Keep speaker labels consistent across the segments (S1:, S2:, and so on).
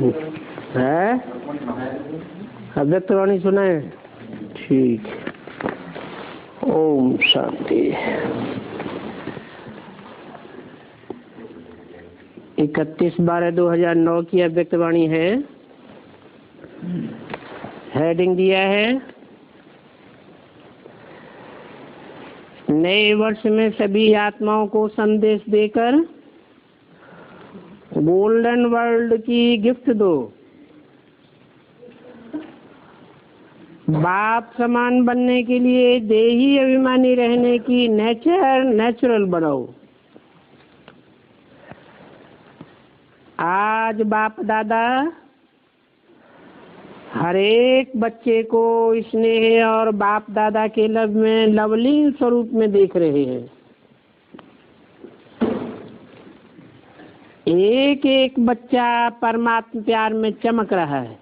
S1: है अव्यक्त वाणी सुना है? ठीक। ओम शांति। 31/12/2009 की अव्यक्त वाणी है। हेडिंग दिया है, नए वर्ष में सभी आत्माओं को संदेश देकर गोल्डन वर्ल्ड की गिफ्ट दो। बाप समान बनने के लिए देही अभिमानी रहने की नेचुरल बनाओ। आज बाप दादा हर एक बच्चे को स्नेह और बाप दादा के लव में लवलीन स्वरूप में देख रहे हैं। एक एक बच्चा परमात्मा प्यार में चमक रहा है।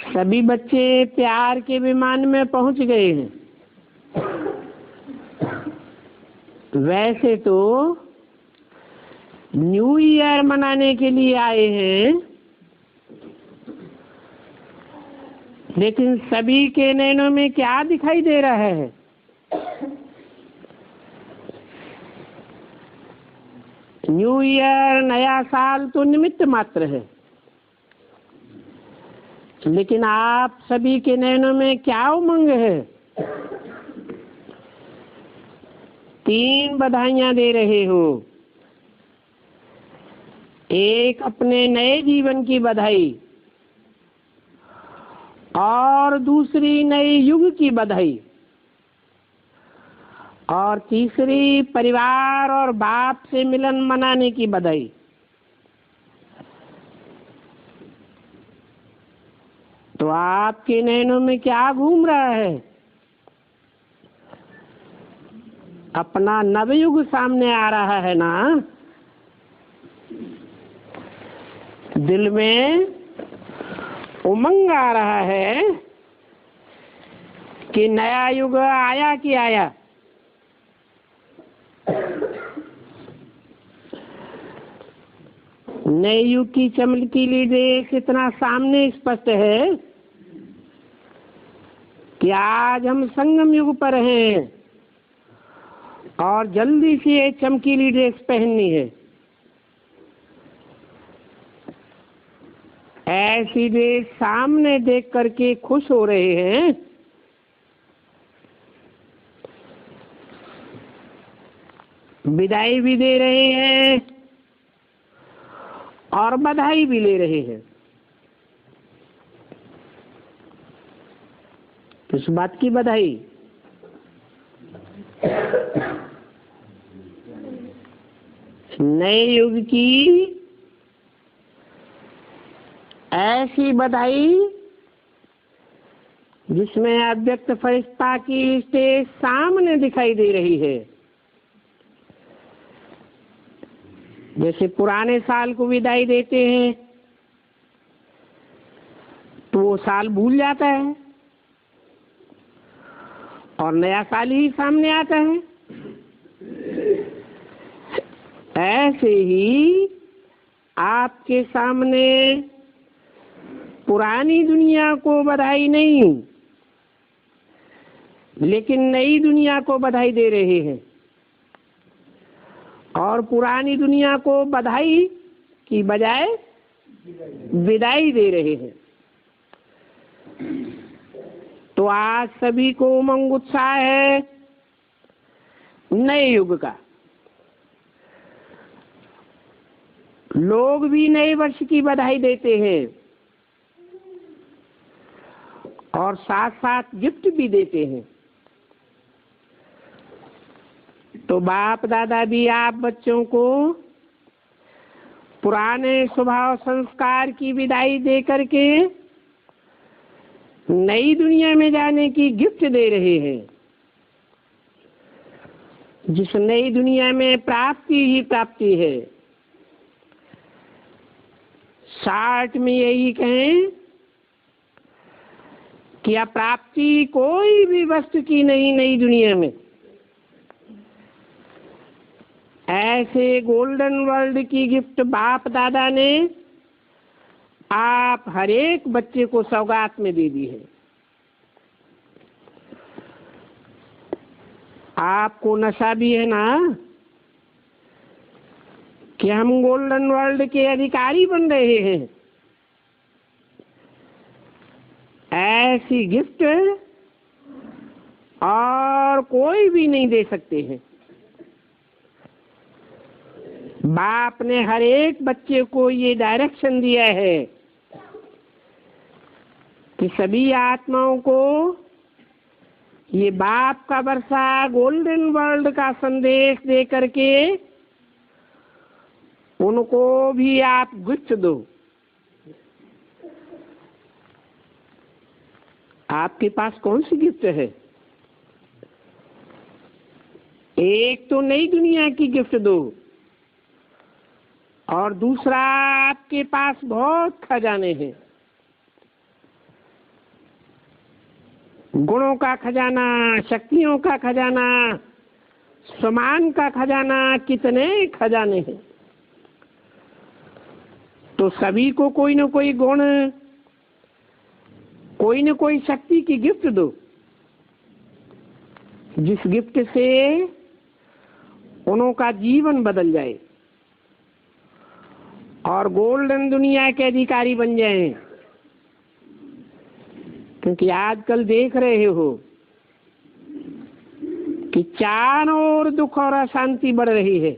S1: सभी बच्चे प्यार के विमान में पहुंच गए हैं। वैसे तो न्यू ईयर मनाने के लिए आए हैं, लेकिन सभी के नैनों में क्या दिखाई दे रहा है? न्यू ईयर, नया साल तो निमित्त मात्र है, लेकिन आप सभी के नैनों में क्या उमंग है? 3 बधाइयां दे रहे हो। एक अपने नए जीवन की बधाई और दूसरी नए युग की बधाई और तीसरी परिवार और बाप से मिलन मनाने की बधाई। तो आपके नैनों में क्या घूम रहा है? अपना नवयुग सामने आ रहा है ना? दिल में उमंग आ रहा है कि नया युग आया कि आया। नए युग की चमकीली रेख इतना सामने स्पष्ट है कि आज हम संगम युग पर हैं और जल्दी से ये चमकीली ड्रेस पहननी है। ऐसी ड्रेस सामने देख करके खुश हो रहे हैं। विदाई भी दे रहे हैं और बधाई भी ले रहे हैं। किस बात की बधाई? नए युग की ऐसी बधाई जिसमें अव्यक्त फरिश्ता की स्टेज सामने दिखाई दे रही है। जैसे पुराने साल को विदाई देते हैं तो वो साल भूल जाता है और नया साल ही सामने आता है। ऐसे ही आपके सामने पुरानी दुनिया को बधाई नहीं, लेकिन नई दुनिया को बधाई दे रहे हैं और पुरानी दुनिया को बधाई की बजाय विदाई दे रहे हैं। तो आज सभी को उमंग उत्साह है नए युग का। लोग भी नए वर्ष की बधाई देते हैं और साथ साथ गिफ्ट भी देते हैं। तो बाप दादा भी आप बच्चों को पुराने स्वभाव संस्कार की विदाई दे करके नई दुनिया में जाने की गिफ्ट दे रहे हैं। जिस नई दुनिया में प्राप्ति ही प्राप्ति है। शार्ट में यही कहें कि अप्राप्ति कोई भी वस्तु की नहीं नई दुनिया में। ऐसे गोल्डन वर्ल्ड की गिफ्ट बाप दादा ने आप हर एक बच्चे को सौगात में दे दी है। आपको नशा भी है ना कि हम गोल्डन वर्ल्ड के अधिकारी बन रहे हैं। ऐसी गिफ्ट और कोई भी नहीं दे सकते हैं। बाप ने हर एक बच्चे को ये डायरेक्शन दिया है कि सभी आत्माओं को ये बाप का वर्षा गोल्डन वर्ल्ड का संदेश दे करके उनको भी आप गिफ्ट दो। आपके पास कौन सी गिफ्ट है? एक तो नई दुनिया की गिफ्ट दो और दूसरा आपके पास बहुत खजाने हैं। गुणों का खजाना, शक्तियों का खजाना, सम्मान का खजाना, कितने खजाने हैं। तो सभी को कोई न कोई गुण, कोई न कोई शक्ति की गिफ्ट दो, जिस गिफ्ट से उनका जीवन बदल जाए और गोल्डन दुनिया के अधिकारी बन जाएं। क्योंकि आजकल देख रहे हो कि चारों ओर दुख और अशांति बढ़ रही है,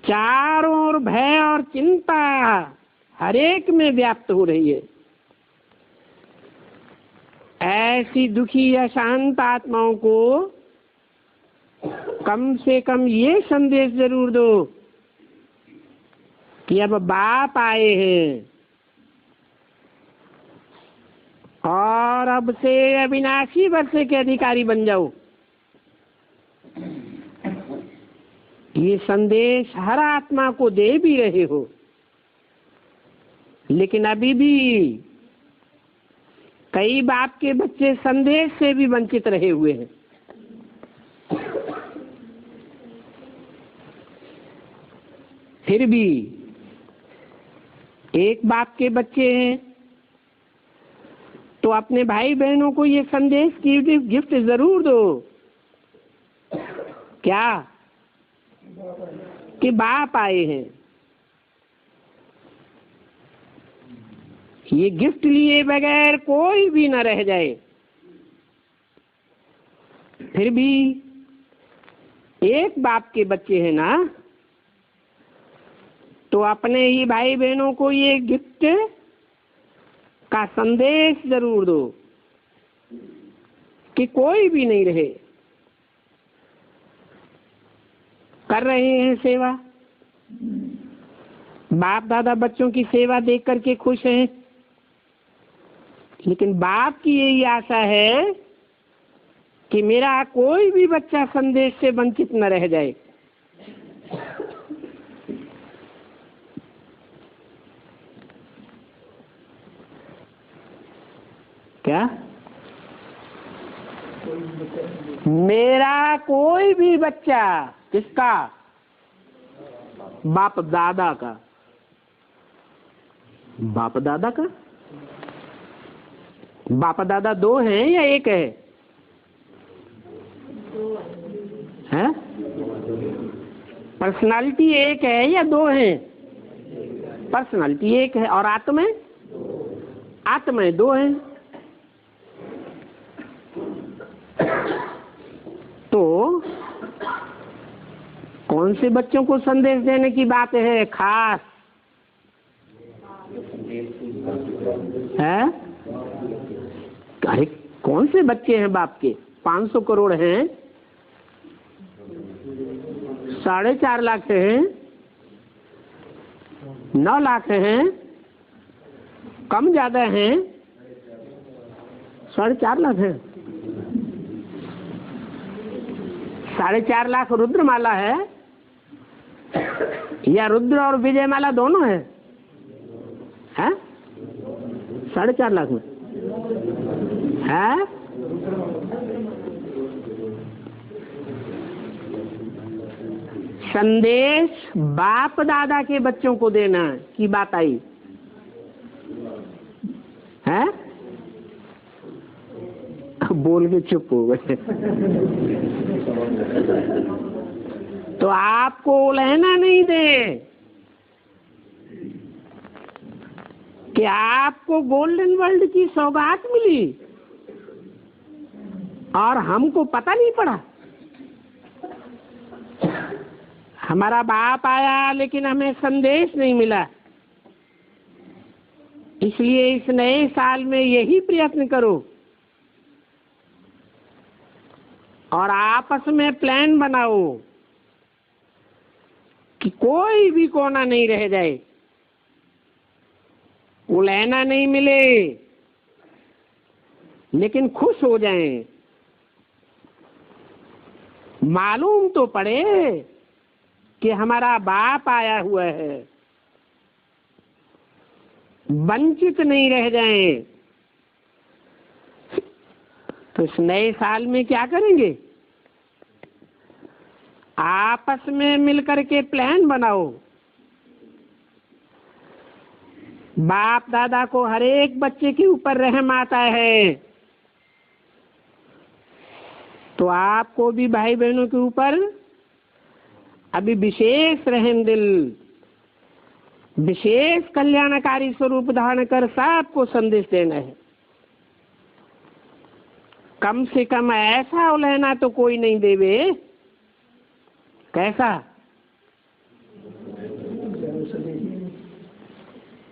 S1: चारों ओर भय और चिंता हर एक में व्याप्त हो रही है। ऐसी दुखी अशांत आत्माओं को कम से कम ये संदेश जरूर दो कि अब बाप आए हैं और अब से अविनाशी वर्षे के अधिकारी बन जाओ। ये संदेश हर आत्मा को दे भी रहे हो, लेकिन अभी भी कई बाप के बच्चे संदेश से भी वंचित रहे हुए हैं। फिर भी एक बाप के बच्चे हैं तो अपने भाई बहनों को ये संदेश की गिफ्ट जरूर दो। क्या? कि बाप आए हैं। ये गिफ्ट लिए बगैर कोई भी न रह जाए। फिर भी एक बाप के बच्चे हैं ना, तो अपने ही भाई बहनों को ये गिफ्ट का संदेश जरूर दो कि कोई भी नहीं रहे। कर रहे हैं सेवा, बाप दादा बच्चों की सेवा देख करके खुश हैं, लेकिन बाप की यही आशा है कि मेरा कोई भी बच्चा संदेश से वंचित न रह जाए। क्या? मेरा कोई भी बच्चा, किसका? बाप दादा का। बाप दादा का? बाप दादा दो हैं या एक है? हैं? पर्सनालिटी एक है या दो हैं? पर्सनालिटी एक है और आत्माएं? आत्माएं दो हैं। तो कौन से बच्चों को संदेश देने की बात है खास? है? अरे कौन से बच्चे हैं बाप के? 500 करोड़ हैं, 4.5 लाख हैं, 9 लाख हैं, कम ज्यादा हैं, 4.5 लाख हैं। 4.5 लाख रुद्रमाला है या रुद्र और विजयमाला दोनों है? हैं? 4.5 लाख में है? संदेश बाप दादा के बच्चों को देना की बात आई है। बोल के चुप हो गए। तो आपको उलझना नहीं दे कि आपको गोल्डन वर्ल्ड की सौगात मिली और हमको पता नहीं पड़ा। हमारा बाप आया लेकिन हमें संदेश नहीं मिला। इसलिए इस नए साल में यही प्रयत्न करो और आपस में प्लान बनाओ कि कोई भी कोना नहीं रह जाए, उलझना नहीं मिले, लेकिन खुश हो जाएं। मालूम तो पड़े कि हमारा बाप आया हुआ है, वंचित नहीं रह जाएं। तो इस नए साल में क्या करेंगे? आपस में मिलकर के प्लान बनाओ। बाप दादा को हर एक बच्चे के ऊपर रहम आता है, तो आपको भी भाई बहनों के ऊपर अभी विशेष रहम दिल, विशेष कल्याणकारी स्वरूप धारण कर सबको संदेश देना है। कम से कम ऐसा उलझना तो कोई नहीं देवे। कैसा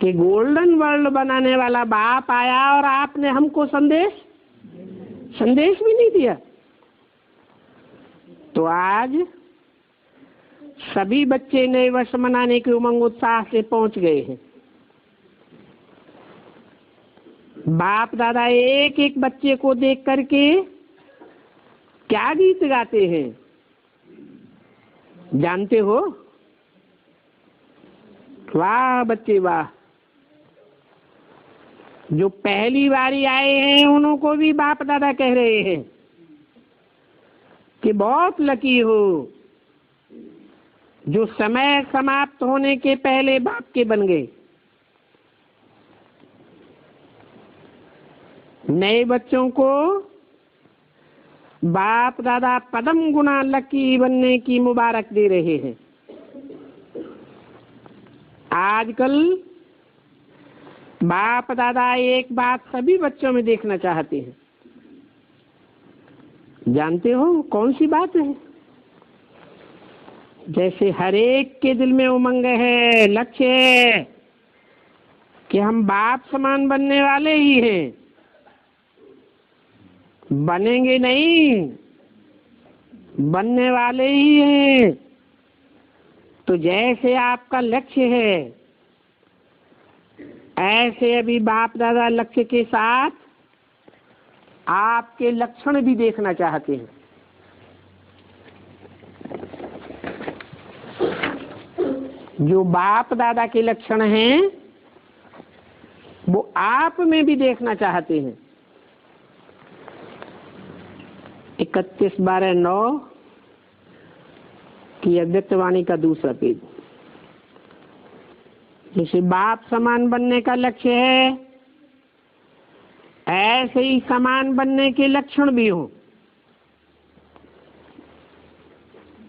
S1: कि गोल्डन वर्ल्ड बनाने वाला बाप आया और आपने हमको संदेश भी नहीं दिया। तो आज सभी बच्चे नए वर्ष मनाने के उमंग उत्साह से पहुंच गए हैं। बाप दादा एक एक बच्चे को देख करके क्या गीत गाते हैं जानते हो? वाह बच्चे वाह। जो पहली बारी आए हैं उनको भी बाप दादा कह रहे हैं कि बहुत लकी हो जो समय समाप्त होने के पहले बाप के बन गए। नए बच्चों को बाप दादा पदम गुना लकी बनने की मुबारक दे रहे हैं। आजकल बाप दादा एक बात सभी बच्चों में देखना चाहते हैं। जानते हो कौन सी बात है? जैसे हर एक के दिल में उमंग है, लक्ष्य है कि हम बाप समान बनने वाले ही हैं। बनेंगे नहीं, बनने वाले ही हैं। तो जैसे आपका लक्ष्य है ऐसे अभी बाप दादा लक्ष्य के साथ आपके लक्षण भी देखना चाहते हैं। जो बाप दादा के लक्षण हैं वो आप में भी देखना चाहते हैं। 31/12/9 की अव्यक्तवाणी का दूसरा पेज। जैसे बाप समान बनने का लक्ष्य है ऐसे ही समान बनने के लक्षण भी हों।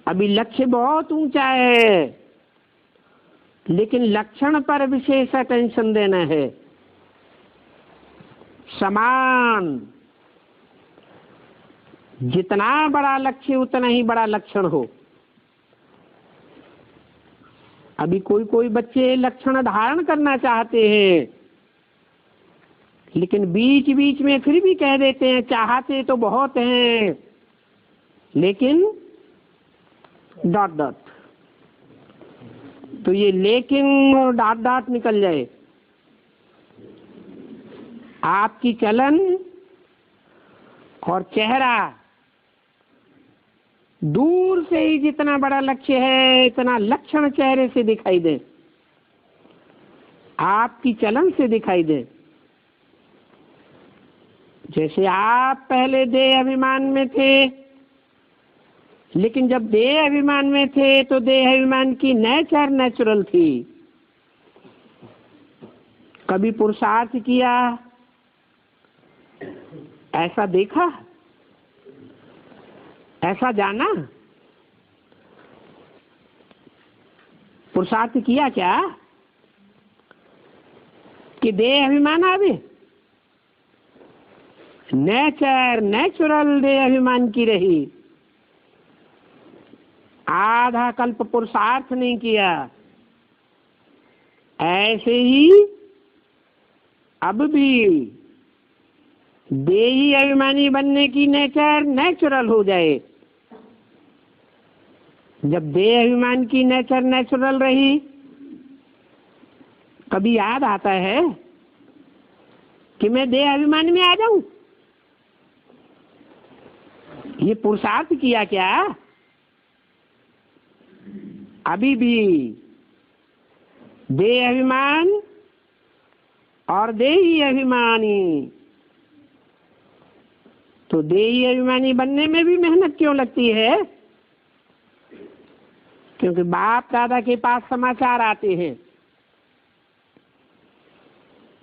S1: अभी लक्ष्य बहुत ऊंचा है लेकिन लक्षण पर विशेष अटेंशन देना है। समान, जितना बड़ा लक्ष्य उतना ही बड़ा लक्षण हो। अभी कोई कोई बच्चे लक्षण धारण करना चाहते हैं लेकिन बीच बीच में फिर भी कह देते हैं चाहते तो बहुत हैं लेकिन ... तो ये लेकिन और ... निकल जाए। आपकी चलन और चेहरा दूर से ही जितना बड़ा लक्ष्य है इतना लक्षण चेहरे से दिखाई दे, आपकी चलन से दिखाई दे। जैसे आप पहले देह अभिमान में थे लेकिन जब देह अभिमान में थे तो देह अभिमान की नेचर नेचुरल थी। कभी पुरुषार्थ किया, ऐसा देखा, ऐसा जाना, पुरुषार्थ किया क्या कि देह अभिमान आवे? नेचर नेचुरल देह अभिमान की रही। आधा कल्प पुरुषार्थ नहीं किया। ऐसे ही अब भी देही अभिमानी बनने की नेचर नेचुरल हो जाए। जब देह अभिमान की नेचर नेचुरल रही, कभी याद आता है कि मैं देह अभिमान में आ जाऊं? ये पुरुषार्थ किया क्या? अभी भी देह अभिमान और देही अभिमानी। तो देही अभिमानी बनने में भी मेहनत क्यों लगती है? क्योंकि बाप दादा के पास समाचार आते हैं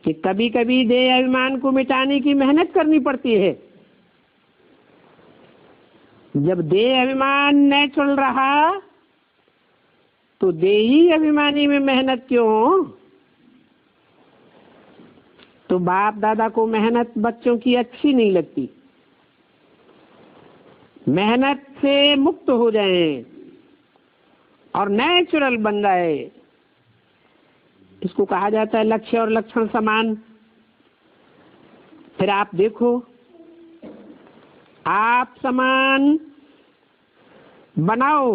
S1: कि कभी कभी देह अभिमान को मिटाने की मेहनत करनी पड़ती है। जब देह अभिमान नेचुरल रहा तो देही अभिमानी में मेहनत क्यों? तो बाप दादा को मेहनत बच्चों की अच्छी नहीं लगती। मेहनत से मुक्त हो जाएं और नेचुरल बन जाए, इसको कहा जाता है लक्ष्य और लक्षण समान। फिर आप देखो, आप समान बनाओ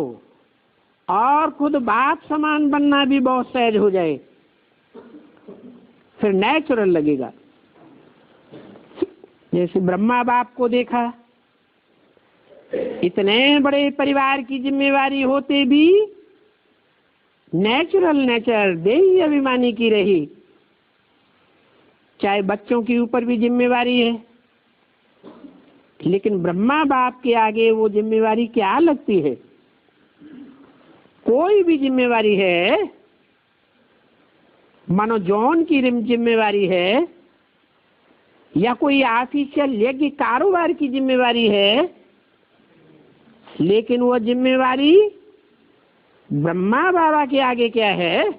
S1: और खुद बाप समान बनना भी बहुत सहज हो जाए, फिर नेचुरल लगेगा। जैसे ब्रह्मा बाप को देखा, इतने बड़े परिवार की जिम्मेवारी होते भी नेचुरल नेचर देही अभिमानी की रही। चाहे बच्चों के ऊपर भी जिम्मेवारी है, लेकिन ब्रह्मा बाप के आगे वो जिम्मेवारी क्या लगती है? कोई भी जिम्मेवारी है, मानो जॉन की जिम्मेवारी है या कोई ऑफिशियल यज्ञ कारोबार की जिम्मेवारी है, लेकिन वो जिम्मेवारी ब्रह्मा बाबा के आगे क्या है?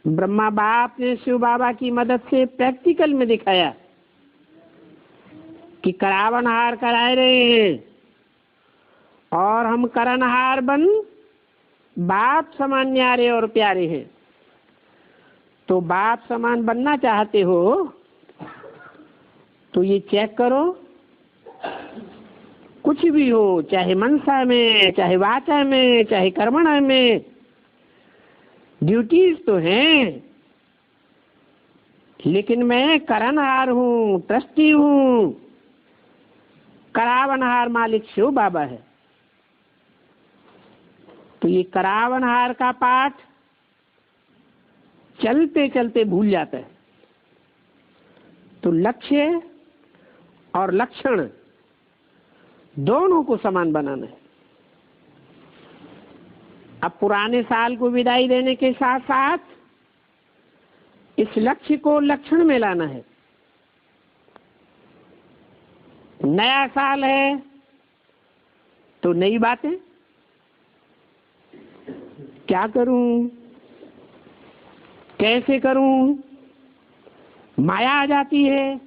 S1: ब्रह्मा बाप ने शिव बाबा की मदद से प्रैक्टिकल में दिखाया कि करावनहार कराए रहे हैं और हम करनहार बन बाप समान न्यारे और प्यारे हैं। तो बाप समान बनना चाहते हो तो ये चेक करो, कुछ भी हो, चाहे मनसा में, चाहे वाचा में, चाहे कर्मणा में, ड्यूटीज तो हैं, लेकिन मैं करनहार हूँ, ट्रस्टी हूँ। करावनहार मालिक शिव बाबा है। तो ये करावनहार का पाठ चलते चलते भूल जाता है। तो लक्ष्य और लक्षण दोनों को समान बनाना है। अब पुराने साल को विदाई देने के साथ साथ इस लक्ष्य को लक्षण में लाना है। नया साल है तो नई बातें, क्या करूं, कैसे करूं, माया आ जाती है।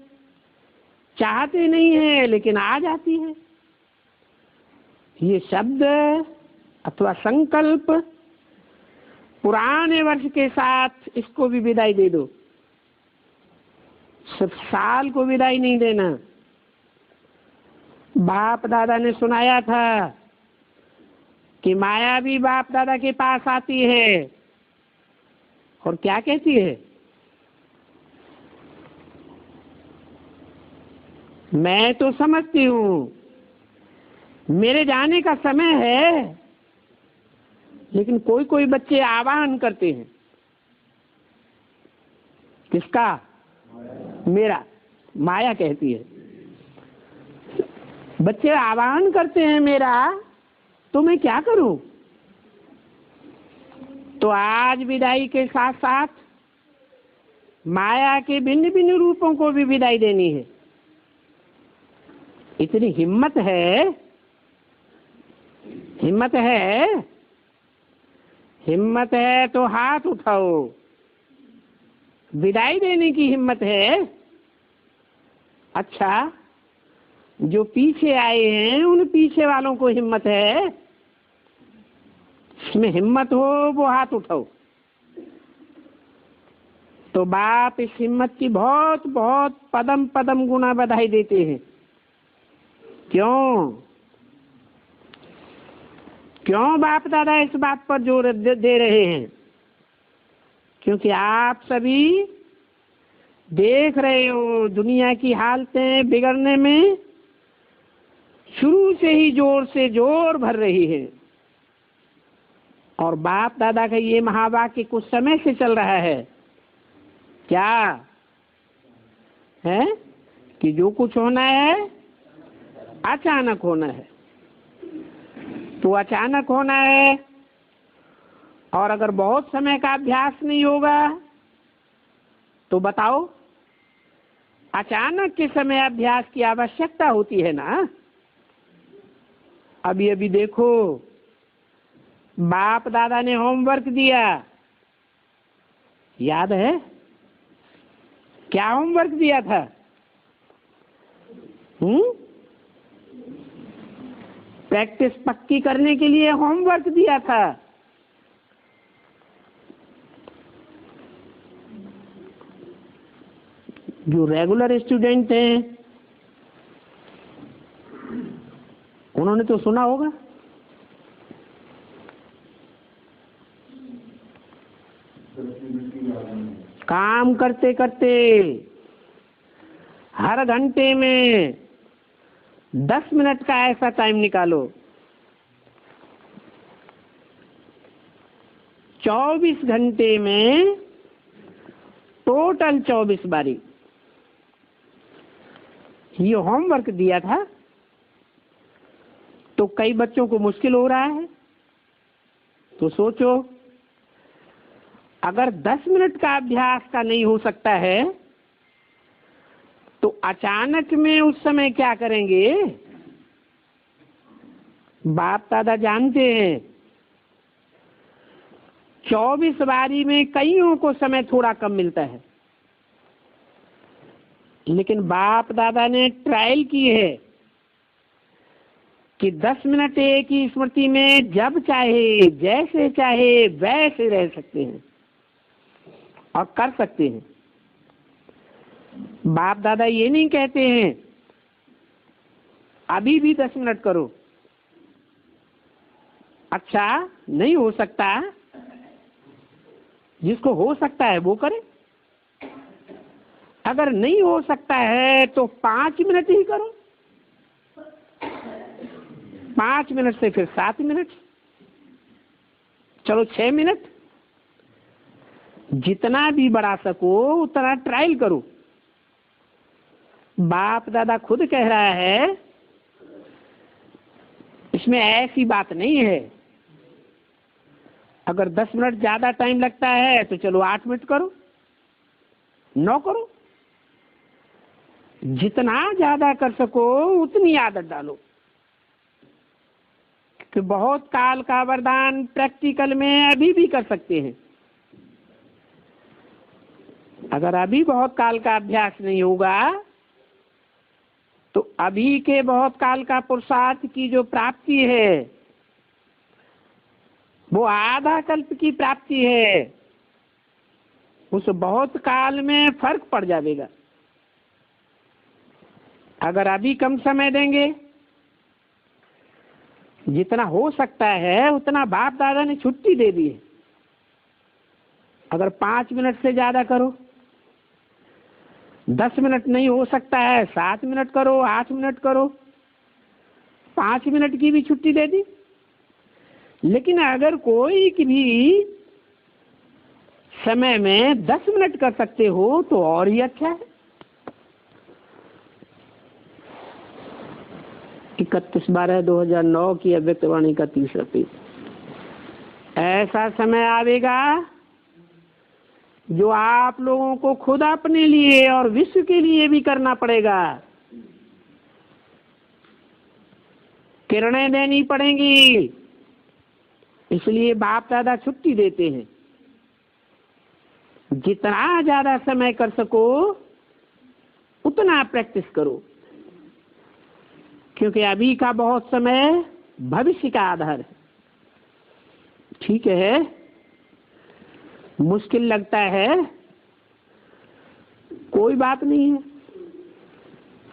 S1: चाहते नहीं है लेकिन आ जाती है। ये शब्द अथवा संकल्प पुराने वर्ष के साथ इसको भी विदाई दे दो। सिर्फ साल को विदाई नहीं देना। बाप दादा ने सुनाया था कि माया भी बाप दादा के पास आती है और क्या कहती है? मैं तो समझती हूँ मेरे जाने का समय है, लेकिन कोई कोई बच्चे आह्वान करते हैं। किसका? मेरा। माया कहती है बच्चे आह्वान करते हैं मेरा, तो मैं क्या करूं? तो आज विदाई के साथ साथ माया के भिन्न भिन्न रूपों को भी विदाई देनी है। इतनी हिम्मत है, हिम्मत है, हिम्मत है तो हाथ उठाओ। विदाई देने की हिम्मत है। अच्छा, जो पीछे आए हैं उन पीछे वालों को हिम्मत है? इसमें हिम्मत हो वो हाथ उठाओ। तो बाप इस हिम्मत की बहुत बहुत पदम पदम गुना बधाई देते हैं। क्यों क्यों बाप दादा इस बात पर जोर दे रहे हैं? क्योंकि आप सभी देख रहे हो दुनिया की हालतें बिगड़ने में शुरू से ही जोर से जोर भर रही है। और बाप दादा का ये महावाक्य कुछ समय से चल रहा है। क्या है कि जो कुछ होना है अचानक होना है। तो अचानक होना है, और अगर बहुत समय का अभ्यास नहीं होगा तो बताओ, अचानक के समय अभ्यास की आवश्यकता होती है ना। अभी अभी देखो, बाप दादा ने होमवर्क दिया, याद है? क्या होमवर्क दिया था? प्रैक्टिस पक्की करने के लिए होमवर्क दिया था। जो रेगुलर स्टूडेंट हैं उन्होंने तो सुना होगा। काम करते करते हर घंटे में 10 मिनट का ऐसा टाइम निकालो। 24 घंटे में टोटल 24 बारी ये होमवर्क दिया था। तो कई बच्चों को मुश्किल हो रहा है, तो सोचो, अगर 10 मिनट का अभ्यास का नहीं हो सकता है तो अचानक में उस समय क्या करेंगे? बाप दादा जानते हैं 24 बारी में कईयों को समय थोड़ा कम मिलता है, लेकिन बाप दादा ने ट्रायल की है कि 10 मिनट एक ही स्मृति में जब चाहे जैसे चाहे वैसे रह सकते हैं और कर सकते हैं। बाप दादा ये नहीं कहते हैं अभी भी 10 मिनट करो। अच्छा, नहीं हो सकता, जिसको हो सकता है वो करे। अगर नहीं हो सकता है तो 5 मिनट ही करो, 5 मिनट से फिर 7 मिनट, चलो 6 मिनट, जितना भी बढ़ा सको उतना ट्रायल करो। बाप दादा खुद कह रहा है इसमें ऐसी बात नहीं है। अगर 10 मिनट ज्यादा टाइम लगता है तो चलो 8 मिनट करो, 9 करो, जितना ज्यादा कर सको उतनी आदत डालो। कि बहुत काल का वरदान प्रैक्टिकल में अभी भी कर सकते हैं। अगर अभी बहुत काल का अभ्यास नहीं होगा तो अभी के बहुत काल का पुरुषार्थ की जो प्राप्ति है वो आधा कल्प की प्राप्ति है। उस बहुत काल में फर्क पड़ जाएगा। अगर अभी कम समय देंगे, जितना हो सकता है उतना बाप दादा ने छुट्टी दे दी है। अगर 5 मिनट से ज्यादा करो, 10 मिनट नहीं हो सकता है 7 मिनट करो, 8 मिनट करो, 5 मिनट की भी छुट्टी दे दी। लेकिन अगर कोई भी समय में 10 मिनट कर सकते हो तो और ही अच्छा है। कि 31/12/2009 की अव्यक्तवाणी का 30 पेज। ऐसा समय आवेगा जो आप लोगों को खुद अपने लिए और विश्व के लिए भी करना पड़ेगा। किरणें देनी पड़ेंगी, इसलिए बाप दादा छुट्टी देते हैं। जितना ज्यादा समय कर सको उतना प्रैक्टिस करो, क्योंकि अभी का बहुत समय भविष्य का आधार है। ठीक है, मुश्किल लगता है, कोई बात नहीं है,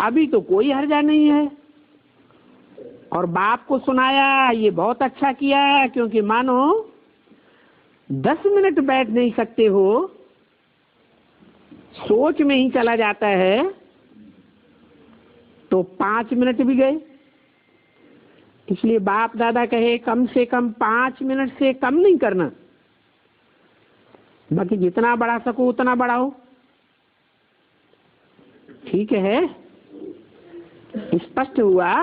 S1: अभी तो कोई हर्जा नहीं है। और बाप को सुनाया, ये बहुत अच्छा किया, क्योंकि मानो 10 मिनट बैठ नहीं सकते हो, सोच में ही चला जाता है, तो 5 मिनट भी गए। इसलिए बाप दादा कहे कम से कम 5 मिनट से कम नहीं करना, बाकी जितना बढ़ा सको उतना बढ़ाओ। ठीक है, स्पष्ट हुआ?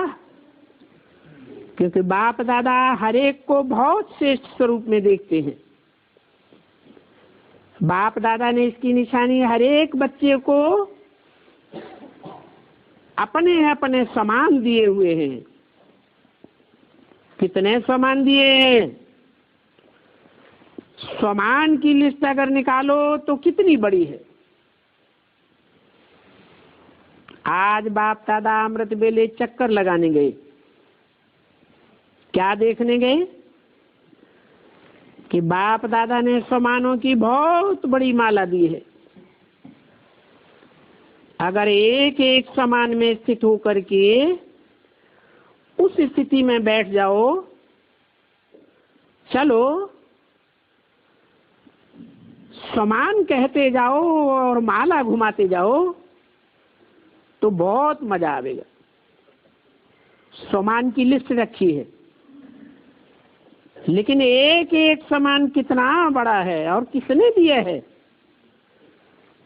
S1: क्योंकि बाप दादा हर एक को बहुत श्रेष्ठ स्वरूप में देखते हैं। बाप दादा ने इसकी निशानी हर एक बच्चे को अपने अपने समान दिए हुए हैं। कितने समान दिए? समान की लिस्ट अगर निकालो तो कितनी बड़ी है। आज बाप दादा अमृत बेले चक्कर लगाने गए, क्या देखने गए? कि बाप दादा ने समानों की बहुत बड़ी माला दी है। अगर एक एक समान में स्थित होकर के उस स्थिति में बैठ जाओ, चलो समान कहते जाओ और माला घुमाते जाओ, तो बहुत मजा आएगा। समान की लिस्ट रखी है, लेकिन एक एक समान कितना बड़ा है और किसने दिया है?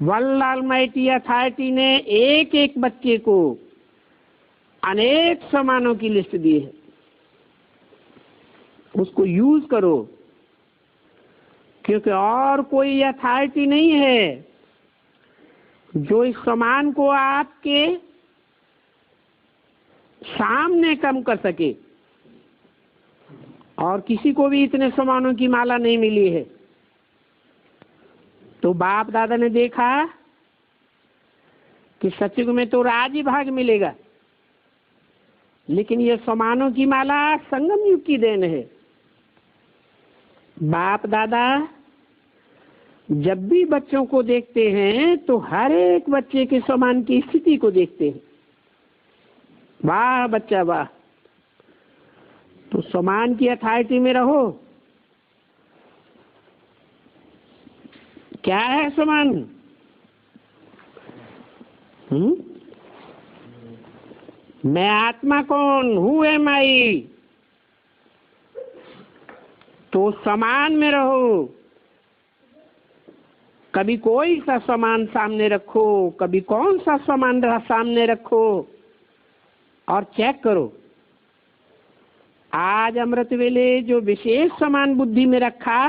S1: वर्ल्ड ऑलमाइटी अथॉरिटी ने एक एक बच्चे को अनेक समानों की लिस्ट दी है। उसको यूज करो, क्योंकि और कोई अथॉरिटी नहीं है जो इस समान को आपके सामने कम कर सके। और किसी को भी इतने समानों की माला नहीं मिली है। तो बाप दादा ने देखा कि सतयुग में तो राज ही भाग मिलेगा, लेकिन ये समानों की माला संगम युग की देन है। बाप दादा जब भी बच्चों को देखते हैं तो हर एक बच्चे के समान की स्थिति को देखते हैं। वाह बच्चा वाह, तो समान की अथॉरिटी में रहो। क्या है समान? मैं आत्मा कौन हूँ? एम आई। तो समान में रहो। कभी कोई सा समान सामने रखो, कभी कौन सा समान सामने रखो और चेक करो। आज अमृत वेले जो विशेष समान बुद्धि में रखा,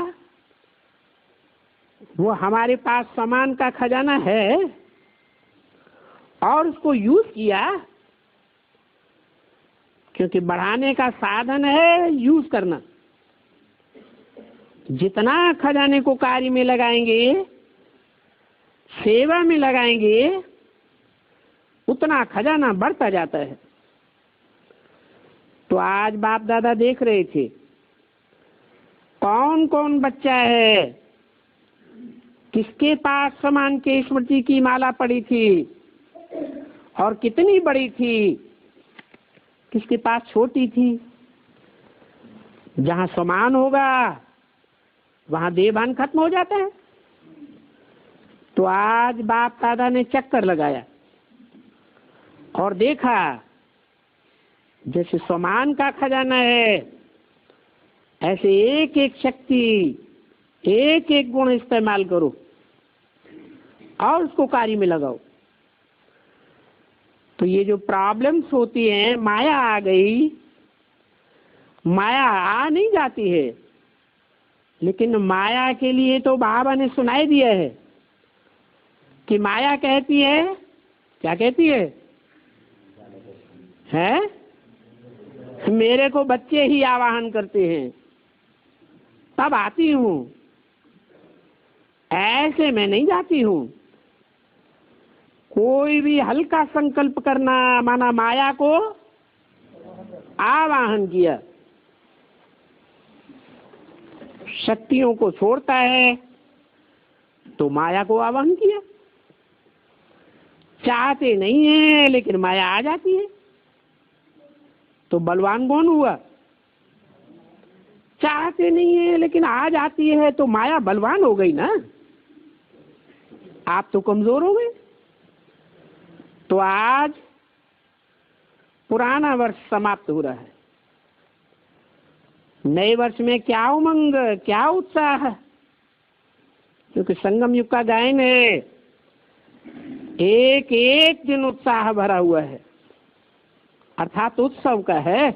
S1: वो हमारे पास समान का खजाना है और उसको यूज किया, क्योंकि बढ़ाने का साधन है यूज करना। जितना खजाने को कार्य में लगाएंगे, सेवा में लगाएंगे, उतना खजाना बढ़ता जाता है। तो आज बाप दादा देख रहे थे कौन कौन बच्चा है, किसके पास समान के स्मृति की माला पड़ी थी और कितनी बड़ी थी, किसके पास छोटी थी। जहां समान होगा वहां देहभान खत्म हो जाता है। तो आज बाप दादा ने चक्कर लगाया और देखा जैसे समान का खजाना है, ऐसे एक एक शक्ति, एक एक गुण इस्तेमाल करो और उसको कार्य में लगाओ। तो ये जो प्रॉब्लम्स होती हैं, माया आ गई, माया आ नहीं जाती है, लेकिन माया के लिए तो बाबा ने सुनाई दिया है कि माया कहती है, क्या कहती है? मेरे को बच्चे ही आवाहन करते हैं तब आती हूँ, ऐसे मैं नहीं जाती हूँ। कोई भी हल्का संकल्प करना माना माया को आवाहन किया, शक्तियों को छोड़ता है तो माया को आवाहन किया। चाहते नहीं है लेकिन माया आ जाती है, तो बलवान कौन हुआ? चाहते नहीं है लेकिन आ जाती है तो माया बलवान हो गई ना, आप तो कमजोर हो गए। तो आज पुराना वर्ष समाप्त हो रहा है, नए वर्ष में क्या उमंग, क्या उत्साह, क्योंकि संगम युग का गायन है, एक एक दिन उत्साह भरा हुआ है, अर्थात उत्सव का है।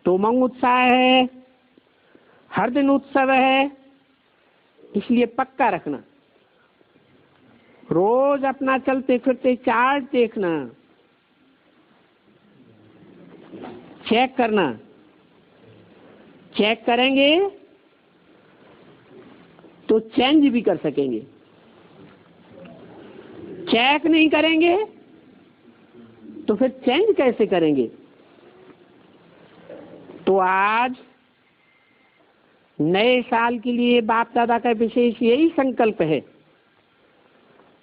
S1: तो उमंग उत्साह है, हर दिन उत्सव है, इसलिए पक्का रखना, रोज अपना चलते फिरते चार्ट देखना, चेक करना। चेक करेंगे तो चेंज भी कर सकेंगे, चेक नहीं करेंगे तो फिर चेंज कैसे करेंगे? तो आज नए साल के लिए बाप दादा का विशेष यही संकल्प है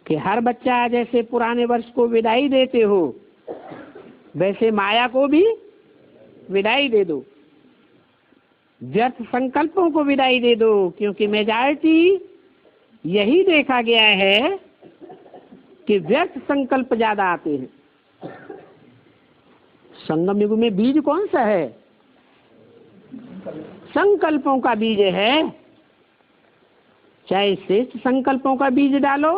S1: कि हर बच्चा जैसे पुराने वर्ष को विदाई देते हो, वैसे माया को भी विदाई दे दो, व्यर्थ संकल्पों को विदाई दे दो, क्योंकि मेजॉरिटी यही देखा गया है कि व्यर्थ संकल्प ज्यादा आते हैं। संगम युग में बीज कौन सा है? संकल्पों का बीज है। चाहे श्रेष्ठ संकल्पों का बीज डालो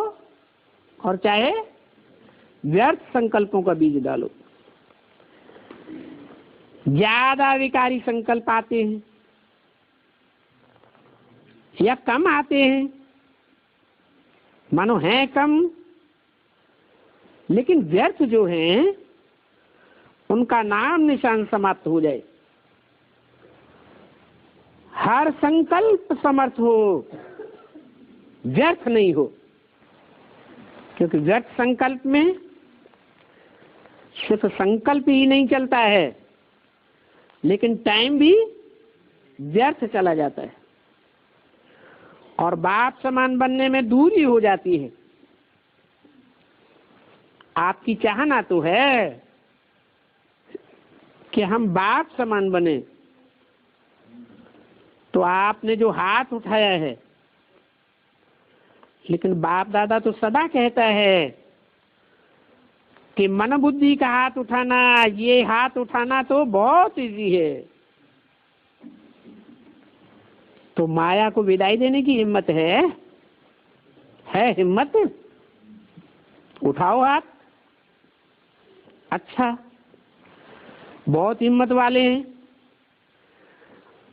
S1: और चाहे व्यर्थ संकल्पों का बीज डालो। ज्यादा विकारी संकल्प आते हैं या कम आते हैं, मानो हैं कम, लेकिन व्यर्थ जो हैं उनका नाम निशान समाप्त हो जाए। हर संकल्प समर्थ हो, व्यर्थ नहीं हो, क्योंकि व्यर्थ संकल्प में सिर्फ संकल्प ही नहीं चलता है, लेकिन टाइम भी व्यर्थ चला जाता है और बाप समान बनने में दूरी हो जाती है। आपकी चाहना तो है कि हम बाप समान बने, तो आपने जो हाथ उठाया है, लेकिन बाप दादा तो सदा कहता है कि मन बुद्धि का हाथ उठाना, ये हाथ उठाना तो बहुत इजी है। तो माया को विदाई देने की हिम्मत है हिम्मत? उठाओ हाथ। अच्छा, बहुत हिम्मत वाले हैं।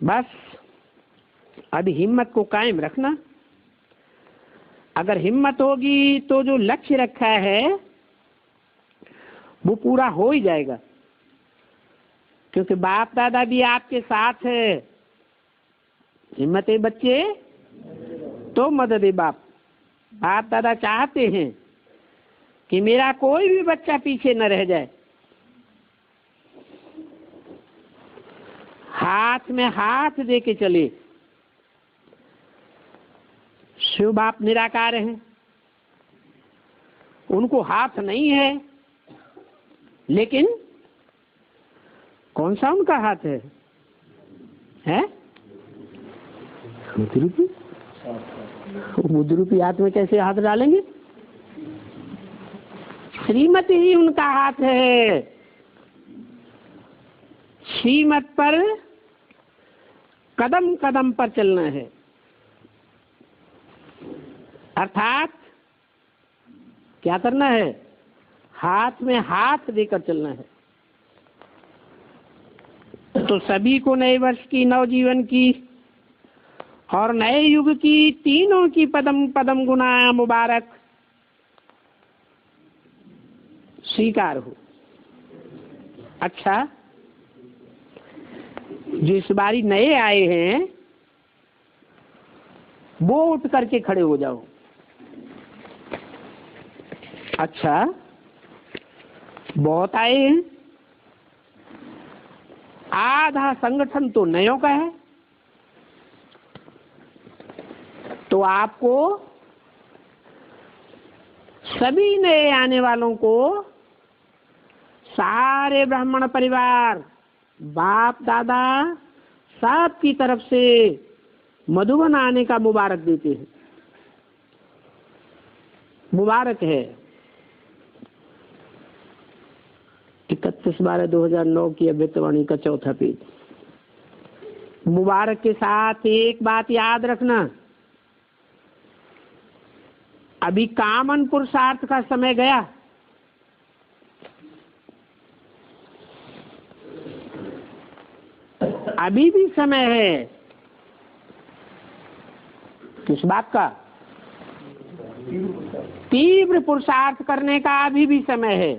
S1: बस अभी हिम्मत को कायम रखना। अगर हिम्मत होगी तो जो लक्ष्य रखा है वो पूरा हो ही जाएगा, क्योंकि बाप दादा भी आपके साथ है। हिम्मत है बच्चे तो मदद है बाप। बाप दादा चाहते हैं कि मेरा कोई भी बच्चा पीछे न रह जाए। हाथ में हाथ दे के चले। शिव बाप निराकार हैं, उनको हाथ नहीं है, लेकिन कौन सा उनका हाथ है? बुद्धरूपी हाथ में कैसे हाथ डालेंगे? श्रीमत ही उनका हाथ है। श्रीमत पर कदम कदम पर चलना है, अर्थात क्या करना है? हाथ में हाथ देकर चलना है। तो सभी को नए वर्ष की, नवजीवन की और नए युग की, तीनों की पदम पदम गुना मुबारक स्वीकार हो। अच्छा, जो इस बारी नए आए हैं वो उठ करके खड़े हो जाओ। अच्छा, बहुत आए हैं, आधा संगठन तो नयों का है, तो आपको सभी नए आने वालों को, सारे ब्राह्मण परिवार, बाप दादा सब की तरफ से मधुबन आने का मुबारक देते हैं। मुबारक है। 31/12/2009 की अभ्युत्वाणी का चौथा पेज। मुबारक के साथ एक बात याद रखना, अभी कामन पुरुषार्थ का समय गया। अभी भी समय है। किस बात का? तीव्र पुरुषार्थ करने का अभी भी समय है,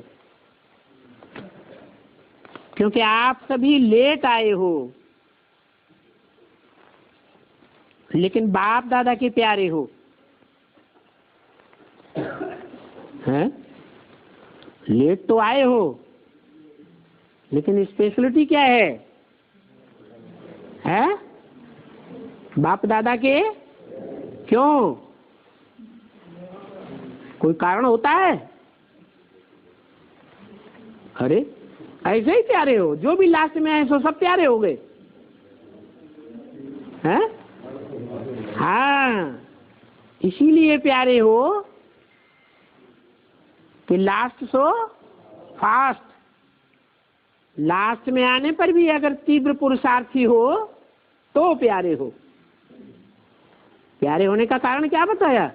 S1: क्योंकि आप सभी लेट आए हो, लेकिन बाप दादा के प्यारे हो। हैं? लेट तो आए हो, लेकिन स्पेशलिटी क्या है? हैं? बाप दादा के क्यों? कोई कारण होता है? अरे ऐसे ही प्यारे हो, जो भी लास्ट में आए सो सब प्यारे हो गए हैं? हाँ, इसीलिए प्यारे हो कि लास्ट सो फास्ट। लास्ट में आने पर भी अगर तीव्र पुरुषार्थी हो तो प्यारे हो। प्यारे होने का कारण क्या बताया?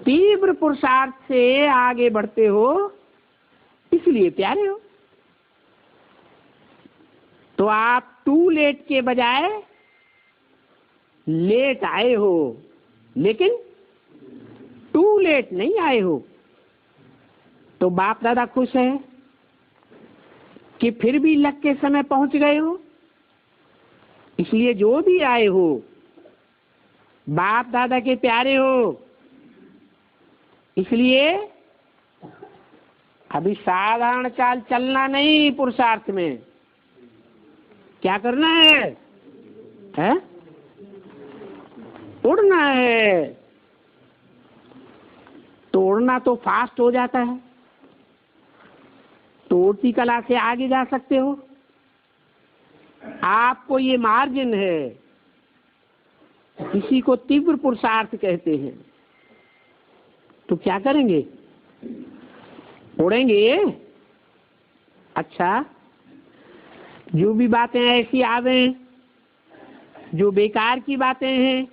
S1: तीव्र पुरुषार्थ से आगे बढ़ते हो, इसलिए प्यारे हो। तो आप टू लेट के बजाय लेट आए हो, लेकिन टू लेट नहीं आए हो। तो बाप दादा खुश है कि फिर भी लग के समय पहुंच गए हो। इसलिए जो भी आए हो बाप दादा के प्यारे हो। इसलिए अभी साधारण चाल चलना नहीं, पुरुषार्थ में क्या करना है? हैं? उड़ना है। तो उड़ना तो फास्ट हो जाता है, तो उड़ती कला से आगे जा सकते हो। आपको ये मार्जिन है, इसी को तीव्र पुरुषार्थ कहते हैं। तो क्या करेंगे? उड़ेंगे। अच्छा, जो भी बातें ऐसी आवे, जो बेकार की बातें हैं,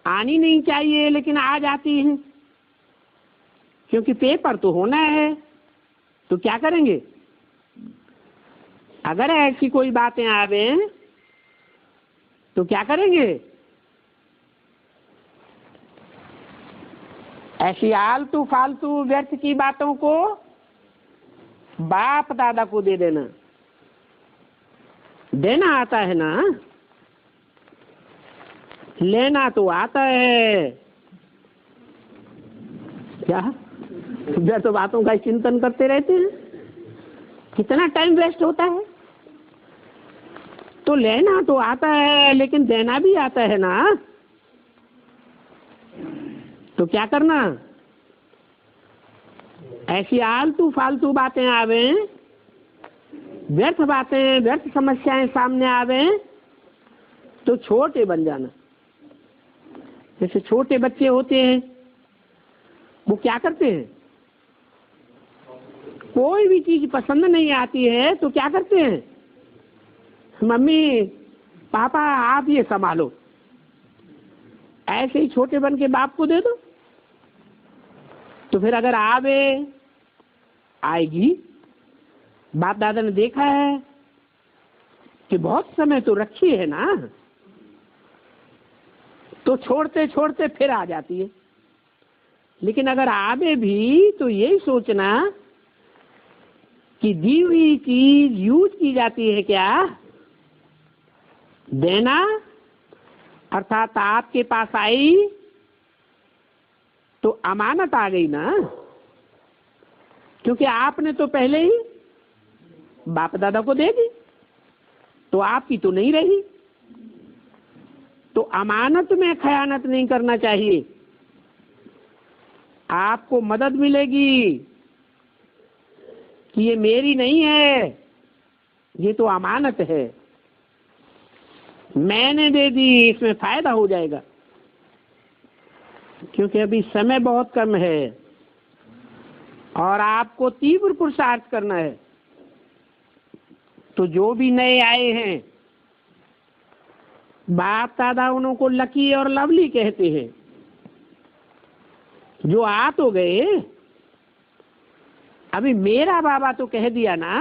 S1: आनी नहीं चाहिए लेकिन आ जाती हैं, क्योंकि पेपर तो होना है। तो क्या करेंगे? अगर ऐसी कोई बातें आवे तो क्या करेंगे? ऐसी आलतू फालतू व्यर्थ की बातों को बाप दादा को दे देना। देना आता है ना, लेना तो आता है। क्या व्यर्थ बातों का चिंतन करते रहते हैं? कितना टाइम वेस्ट होता है। तो लेना तो आता है, लेकिन देना भी आता है ना। तो क्या करना? ऐसी आलतू फालतू बातें आवे, व्यर्थ बातें, व्यर्थ समस्याएं सामने आवे, तो छोटे बन जाना। जैसे छोटे बच्चे होते हैं, वो क्या करते हैं? कोई भी चीज पसंद नहीं आती है तो क्या करते हैं? मम्मी पापा आप ये संभालो। ऐसे ही छोटे बन के बाप को दे दो, तो फिर अगर आवे, आएगी। बाप दादा ने देखा है कि बहुत समय तो रखी है ना, तो छोड़ते छोड़ते फिर आ जाती है। लेकिन अगर आवे भी तो यही सोचना कि दी हुई चीज यूज की जाती है क्या, देना, अर्थात आपके पास आई तो अमानत आ गई ना, क्योंकि आपने तो पहले ही बाप दादा को दे दी, तो आपकी तो नहीं रही। तो अमानत में खयानत नहीं करना चाहिए। आपको मदद मिलेगी कि ये मेरी नहीं है, ये तो अमानत है, मैंने दे दी, इसमें फायदा हो जाएगा। क्योंकि अभी समय बहुत कम है और आपको तीव्र पुरुषार्थ करना है। तो जो भी नए आए हैं, बाप दादा उनको लकी और लवली कहते हैं। जो आ तो गए, अभी मेरा बाबा तो कह दिया ना,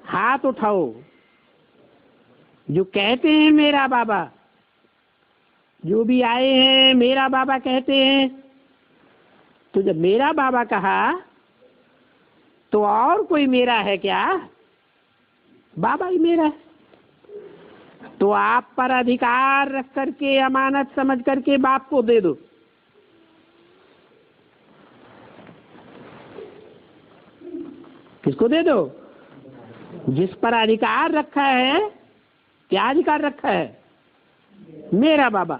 S1: हाथ उठाओ। जो कहते हैं मेरा बाबा, जो भी आए हैं मेरा बाबा कहते हैं, तो जब मेरा बाबा कहा तो और कोई मेरा है क्या? बाबा ही मेरा है। तो आप पर अधिकार रख करके, अमानत समझ करके बाप को दे दो। किसको दे दो? जिस पर अधिकार रखा है। क्या अधिकार रखा है? मेरा बाबा।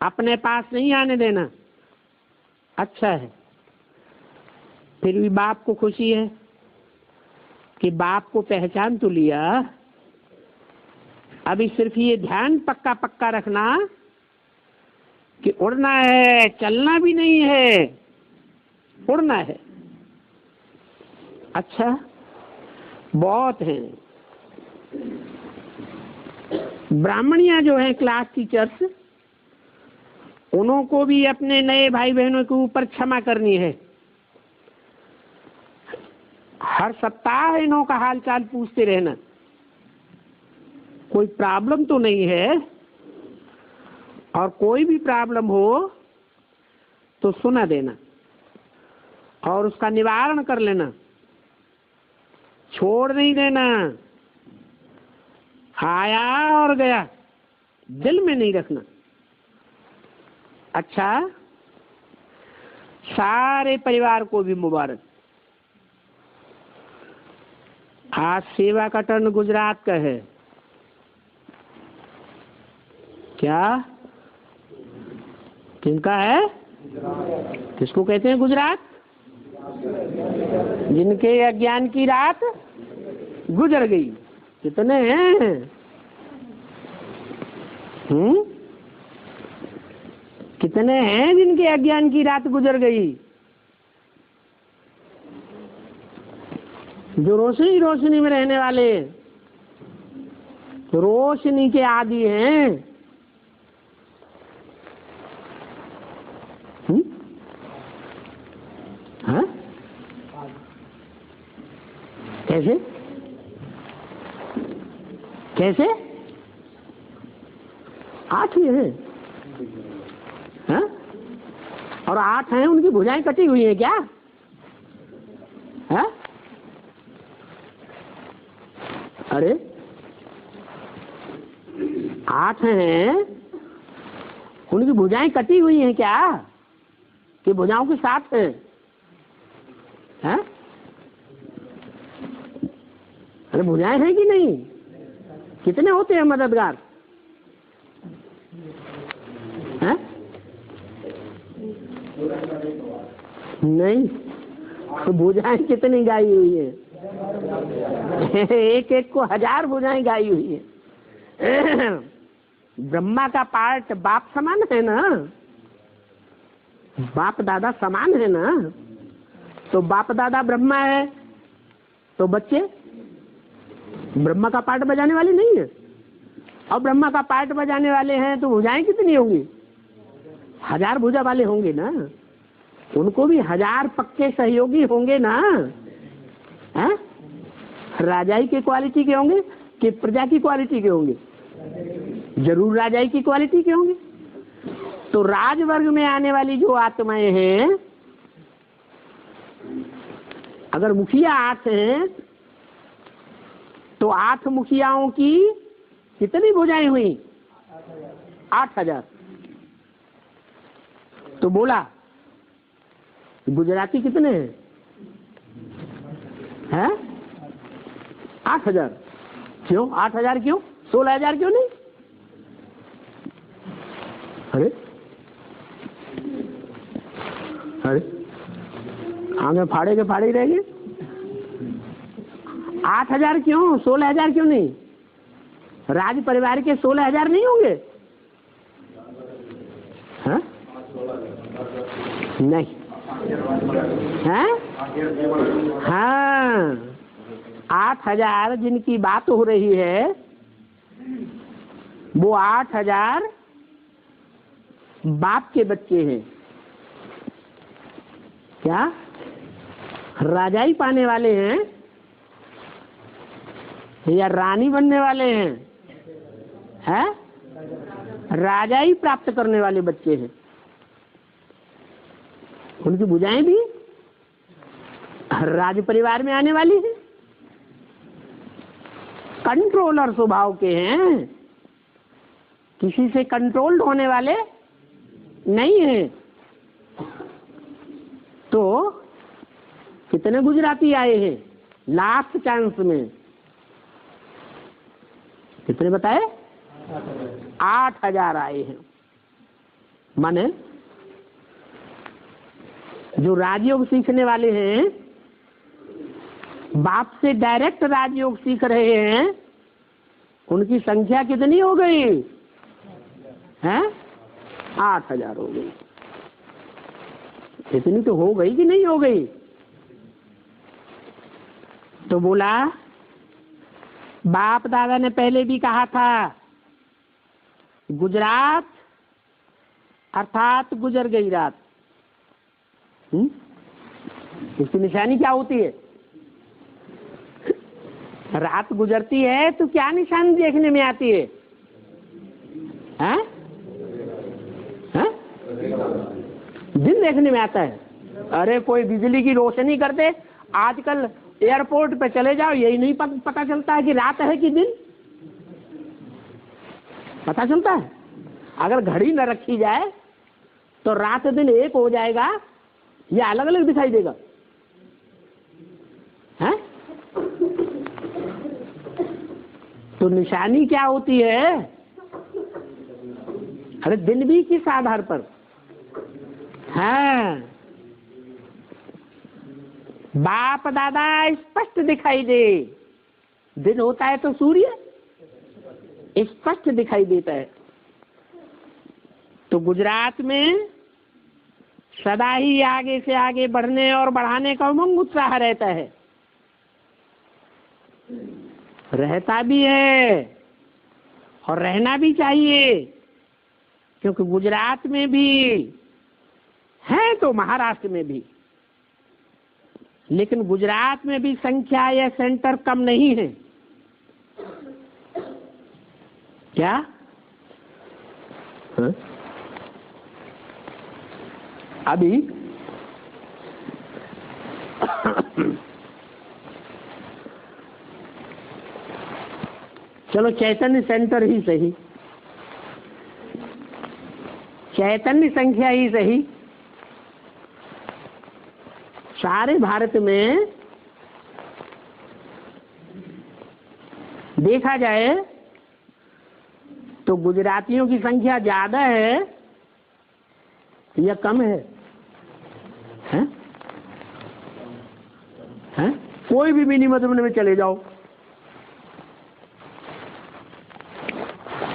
S1: अपने पास नहीं आने देना। अच्छा है। फिर भी बाप को खुशी है कि बाप को पहचान तो लिया। अभी सिर्फ ये ध्यान पक्का पक्का रखना कि उड़ना है, चलना भी नहीं है, उड़ना है। अच्छा, बहुत हैं। ब्राह्मणियां जो हैं क्लास टीचर्स, उनको भी अपने नए भाई बहनों के ऊपर क्षमा करनी है। हर सप्ताह इन्हों का हाल चाल पूछते रहना, कोई प्रॉब्लम तो नहीं है, और कोई भी प्रॉब्लम हो तो सुना देना और उसका निवारण कर लेना, छोड़ नहीं देना। आया और गया, दिल में नहीं रखना। अच्छा, सारे परिवार को भी मुबारक। आज सेवा का टर्न गुजरात का है। क्या? किनका है? किसको कहते हैं गुजरात? जिनके अज्ञान की रात गुजर गई। कितने हैं? कितने हैं जिनके अज्ञान की रात गुजर गई? जो रोशनी रोशनी में रहने वाले, रोशनी के आदि हैं। हाँ? कैसे? कैसे? 8 ही हैं। हाँ? और 8 हैं, उनकी भुजाएं कटी हुई हैं क्या? हाँ? अरे 8 हैं, उनकी भुजाएं कटी हुई हैं क्या? कि भुजाओं के साथ हैं? हाँ? अरे भुजाएं हैं कि नहीं? कितने होते हैं मददगार? हैं? नहीं, तो भुजाएं कितनी गाई हुई है? एक एक को 1000 भुजाएं गाई हुई है। ब्रह्मा का पार्ट बाप समान है ना, बाप दादा समान है ना। तो बाप दादा ब्रह्मा है, तो बच्चे ब्रह्मा का पार्ट बजाने वाले नहीं है। और ब्रह्मा का पार्ट बजाने वाले हैं तो भुजाएं कितनी होंगी? 1000 भुजा वाले होंगे ना, उनको भी 1000 पक्के सहयोगी होंगे ना। है? राजाई की क्वालिटी के होंगे कि प्रजा की क्वालिटी के होंगे? जरूर राजाई की क्वालिटी के होंगे। तो राजवर्ग में आने वाली जो आत्माएं हैं, अगर मुखिया 8 हैं तो 8 मुखियाओं की कितनी भुजाएं हुई? 8000। तो बोला गुजराती कितने हैं? हैं? 8000। क्यों 8000? क्यों 16000 क्यों नहीं? अरे अरे आगे फाड़े के फाड़े ही रहेंगे। 8000 क्यों? 16000 क्यों नहीं? राज परिवार के 16000 नहीं होंगे? हाँ? नहीं है? हाँ, 8000 जिनकी बात हो रही है वो 8000 बाप के बच्चे हैं। क्या राजाई पाने वाले हैं या रानी बनने वाले हैं? हैं? राजाई प्राप्त करने वाले बच्चे हैं। उनकी भुजाएं भी राज परिवार में आने वाली हैं। कंट्रोलर स्वभाव के हैं, किसी से कंट्रोल्ड होने वाले नहीं हैं। तो कितने गुजराती आए हैं लास्ट चांस में? कितने बताए? 8000 आए हैं। माने जो राजयोग सीखने वाले हैं, बाप से डायरेक्ट राजयोग सीख रहे हैं, उनकी संख्या कितनी हो गई है? 8000 हो गई। इतनी तो हो गई कि नहीं हो गई? तो बोला बाप दादा ने पहले भी कहा था, गुजरात अर्थात गुजर गई रात। इसकी निशानी क्या होती है? रात गुजरती है तो क्या निशानी देखने में आती है? हैं? हैं? दिन देखने में आता है। अरे कोई बिजली की रोशनी कर दे, आजकल एयरपोर्ट पे चले जाओ, यही नहीं पता चलता है कि रात है कि दिन। पता चलता है? अगर घड़ी न रखी जाए तो रात दिन एक हो जाएगा या अलग अलग दिखाई देगा? हैं? तो निशानी क्या होती है? अरे दिन भी किस आधार पर? हाँ, बाप दादा स्पष्ट दिखाई दे। दिन होता है तो सूर्य स्पष्ट दिखाई देता है। तो गुजरात में सदा ही आगे से आगे बढ़ने और बढ़ाने का उमंग उत्साह रहता है, रहता भी है और रहना भी चाहिए। क्योंकि गुजरात में भी है तो महाराष्ट्र में भी, लेकिन गुजरात में भी संख्या या सेंटर कम नहीं है। क्या? हाँ? अभी चलो चैतन्य सेंटर ही सही, चैतन्य संख्या ही सही, सारे भारत में देखा जाए तो गुजरातियों की संख्या ज्यादा है या कम है? हैं? हैं? कोई भी मिनी मधुबन में चले जाओ,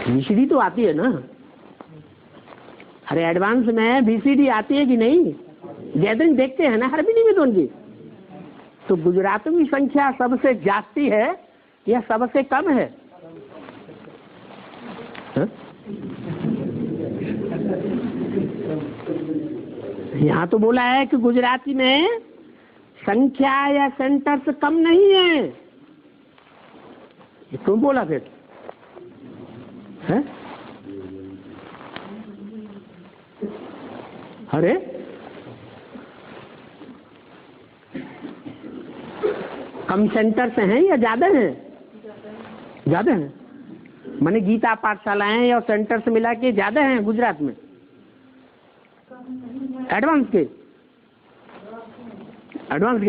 S1: वीसीडी तो आती है ना। अरे एडवांस में वीसीडी आती है कि नहीं? गैदरिंग देखते हैं ना हर मिनी मधुबन की। तो गुजरातियों की संख्या सबसे जास्ती है या सबसे कम है? यहाँ तो बोला है कि गुजराती में संख्या या सेंटर्स कम नहीं है। ये क्यों बोला फिर है? अरे कम सेंटर्स हैं या ज्यादा हैं? ज्यादा हैं। माने गीता पाठशालाएं और सेंटर्स मिला के ज्यादा हैं गुजरात में एडवांस के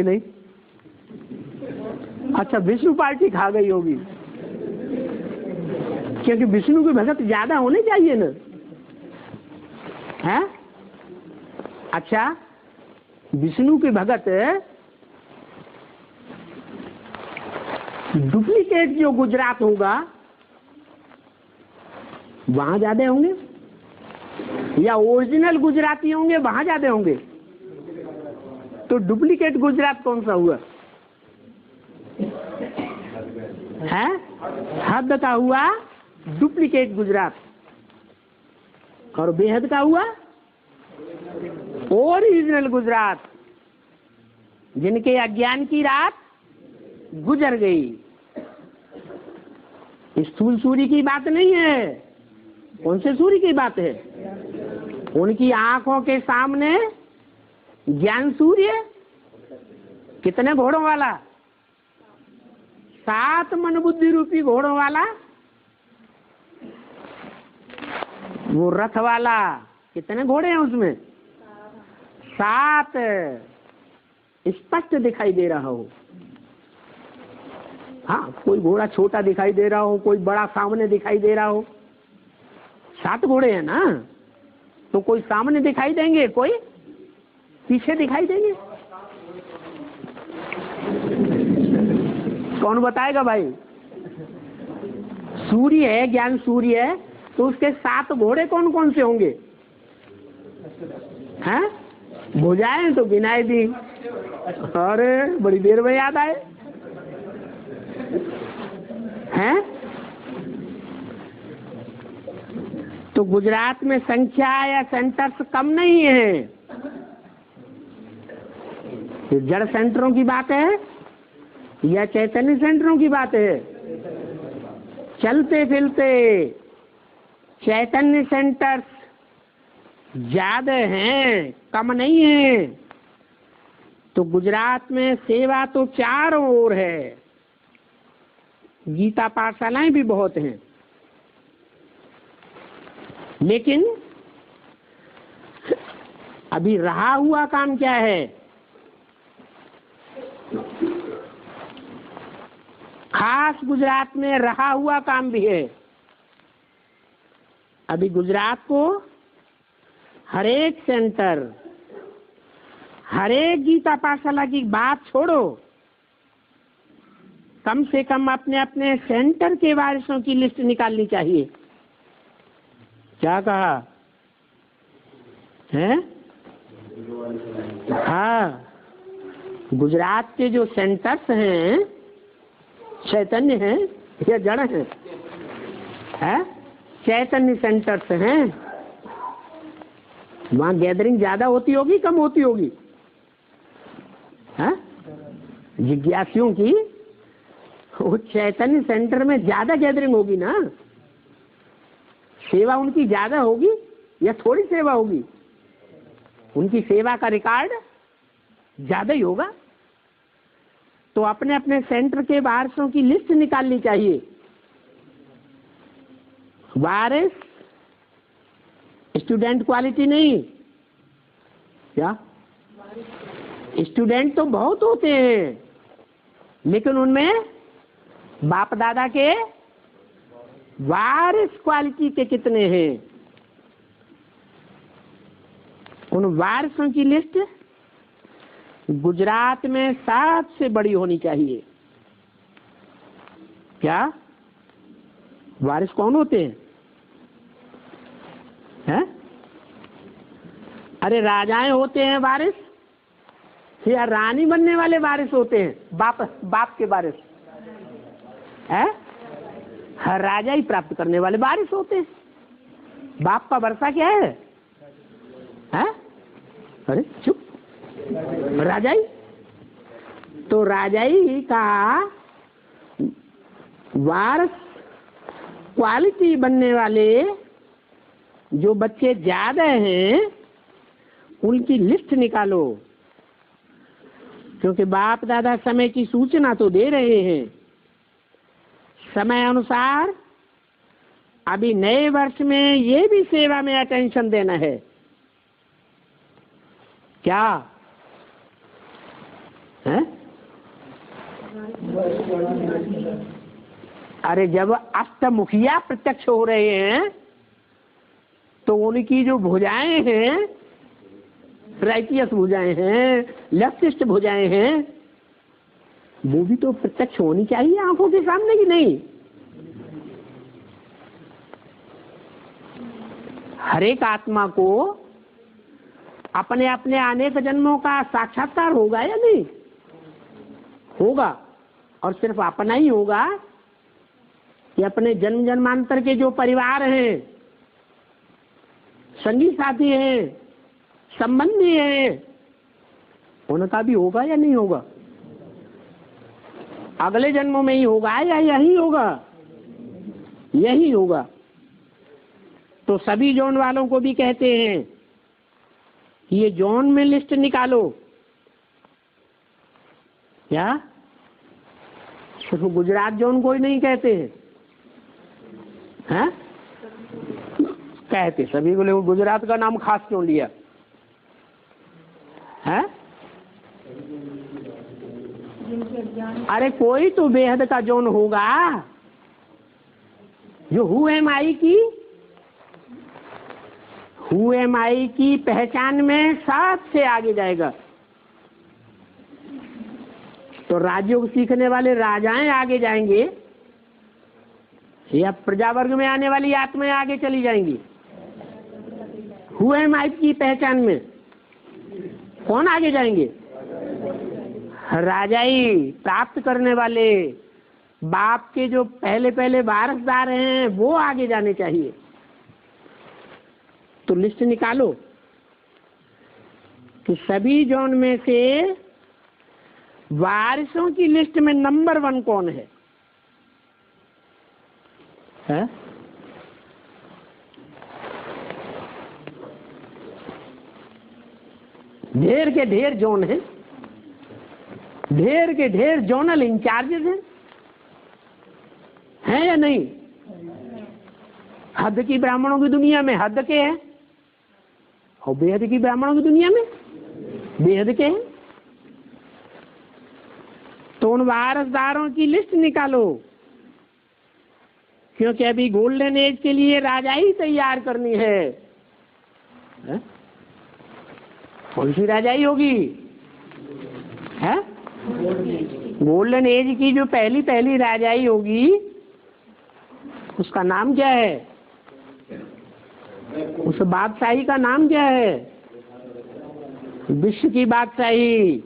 S1: नहीं। अच्छा, विष्णु पार्टी खा गई होगी, क्योंकि विष्णु के भगत ज्यादा होने चाहिए ना, है? अच्छा, विष्णु के भगत डुप्लीकेट जो गुजरात होगा वहां ज्यादा होंगे, या ओरिजिनल गुजराती होंगे वहां ज्यादा होंगे? तो डुप्लीकेट गुजरात कौन सा हुआ है? हद का हुआ डुप्लीकेट गुजरात, और बेहद का हुआ ओरिजिनल गुजरात, जिनके अज्ञान की रात गुजर गई। स्थूल सूर्य की बात नहीं है। कौन से सूर्य की बात है? उनकी आंखों के सामने ज्ञान सूर्य कितने घोड़ों वाला? 7 मन बुद्धि रूपी घोड़ों वाला, वो रथ वाला। कितने घोड़े हैं उसमें? 7। स्पष्ट दिखाई दे रहा हो। हाँ, कोई घोड़ा छोटा दिखाई दे रहा हो, कोई बड़ा सामने दिखाई दे रहा हो। 7 घोड़े हैं ना, तो कोई सामने दिखाई देंगे, कोई पीछे दिखाई देंगे। कौन बताएगा भाई? सूर्य है, ज्ञान सूर्य है, तो उसके 7 घोड़े कौन कौन से होंगे? हैं? भुजाएं तो गिनाई दी। अरे बड़ी देर में याद आए हैं। तो गुजरात में संख्या या सेंटर्स कम नहीं है। ये जड़ सेंटरों की बात है या चैतन्य सेंटरों की बात है? चलते फिरते चैतन्य सेंटर्स ज्यादा हैं, कम नहीं है। तो गुजरात में सेवा तो चारों ओर है। गीता पाठशालाएं भी बहुत हैं, लेकिन अभी रहा हुआ काम क्या है? खास गुजरात में रहा हुआ काम भी है। अभी गुजरात को हर एक सेंटर, हर एक गीता पाठशाला की बात छोड़ो, कम से कम अपने अपने सेंटर के वारिसों की लिस्ट निकालनी चाहिए। क्या कहा है? हाँ, गुजरात के जो सेंटर्स हैं चैतन्य हैं या जड़ हैं? है? चैतन्य सेंटर्स हैं। वहाँ गैदरिंग ज्यादा होती होगी, कम होती होगी? है? जिज्ञासुओं की वो चैतन्य सेंटर में ज्यादा गैदरिंग होगी ना। सेवा उनकी ज्यादा होगी या थोड़ी सेवा होगी? उनकी सेवा का रिकॉर्ड ज्यादा ही होगा। तो अपने अपने सेंटर के वारिसों की लिस्ट निकालनी चाहिए। वारिस स्टूडेंट क्वालिटी नहीं, क्या? स्टूडेंट तो बहुत होते हैं, लेकिन उनमें बाप दादा के वारिस क्वालिटी के कितने हैं? उन वारिसों की लिस्ट गुजरात में सबसे बड़ी होनी चाहिए। क्या वारिस कौन होते हैं? हैं? अरे राजाएं होते हैं वारिस, या रानी बनने वाले वारिस होते हैं? बाप के वारिस है? हर राजा ही प्राप्त करने वाले वारिस होते हैं। बाप का वर्षा क्या है? अरे चुप, राजाई। तो राजाई का वारस क्वालिटी बनने वाले जो बच्चे ज्यादा हैं उनकी लिस्ट निकालो, क्योंकि बाप दादा समय की सूचना तो दे रहे हैं। समय अनुसार अभी नए वर्ष में ये भी सेवा में अटेंशन देना है। क्या है? अरे जब अष्टमुखिया प्रत्यक्ष हो रहे हैं तो उनकी जो भुजाएं हैं, राइटियस भुजाएं हैं, लेफ्टिस्ट भुजाएं हैं, वो भी तो प्रत्यक्ष होनी चाहिए आंखों के सामने की नहीं। हर एक आत्मा को अपने अपने अनेक जन्मों का साक्षात्कार होगा या नहीं होगा? और सिर्फ अपना ही होगा कि अपने जन्म जन्मांतर के जो परिवार हैं, संगी साथी हैं, संबंधी हैं, उनका भी होगा या नहीं होगा? अगले जन्मों में ही होगा या यही होगा? यही होगा। तो सभी जोन वालों को भी कहते हैं ये जोन में लिस्ट निकालो। क्या सिर्फ गुजरात जोन को ही नहीं कहते हैं? कहते सभी को, लेकिन गुजरात का नाम खास क्यों लिया है? अरे कोई तो बेहद का जोन होगा जो हु एम आई की पहचान में सबसे आगे जाएगा। तो राजयोग सीखने वाले राजाएं आगे जाएंगे या प्रजा वर्ग में आने वाली आत्माएं आगे चली जाएंगी? हु एम आई की पहचान में कौन आगे जाएंगे? राजाई प्राप्त करने वाले बाप के जो पहले पहले वारसदार हैं वो आगे जाने चाहिए। तो लिस्ट निकालो कि सभी जोन में से वारिसों की लिस्ट में नंबर 1 कौन है? ढेर के ढेर जोन है, ढेर के ढेर जोनल इंचार्जेस हैं या नहीं? हद की ब्राह्मणों की दुनिया में हद के हैं और बेहद की ब्राह्मणों की दुनिया में बेहद के हैं। तो उन वारसदारों की लिस्ट निकालो, क्योंकि अभी गोल्डन एज के लिए राजाई तैयार करनी है। कौन सी राजाई होगी? है गोल्डन एज की जो पहली पहली राजाई होगी उसका नाम क्या है? उस बादशाही का नाम क्या है? विश्व की बादशाही।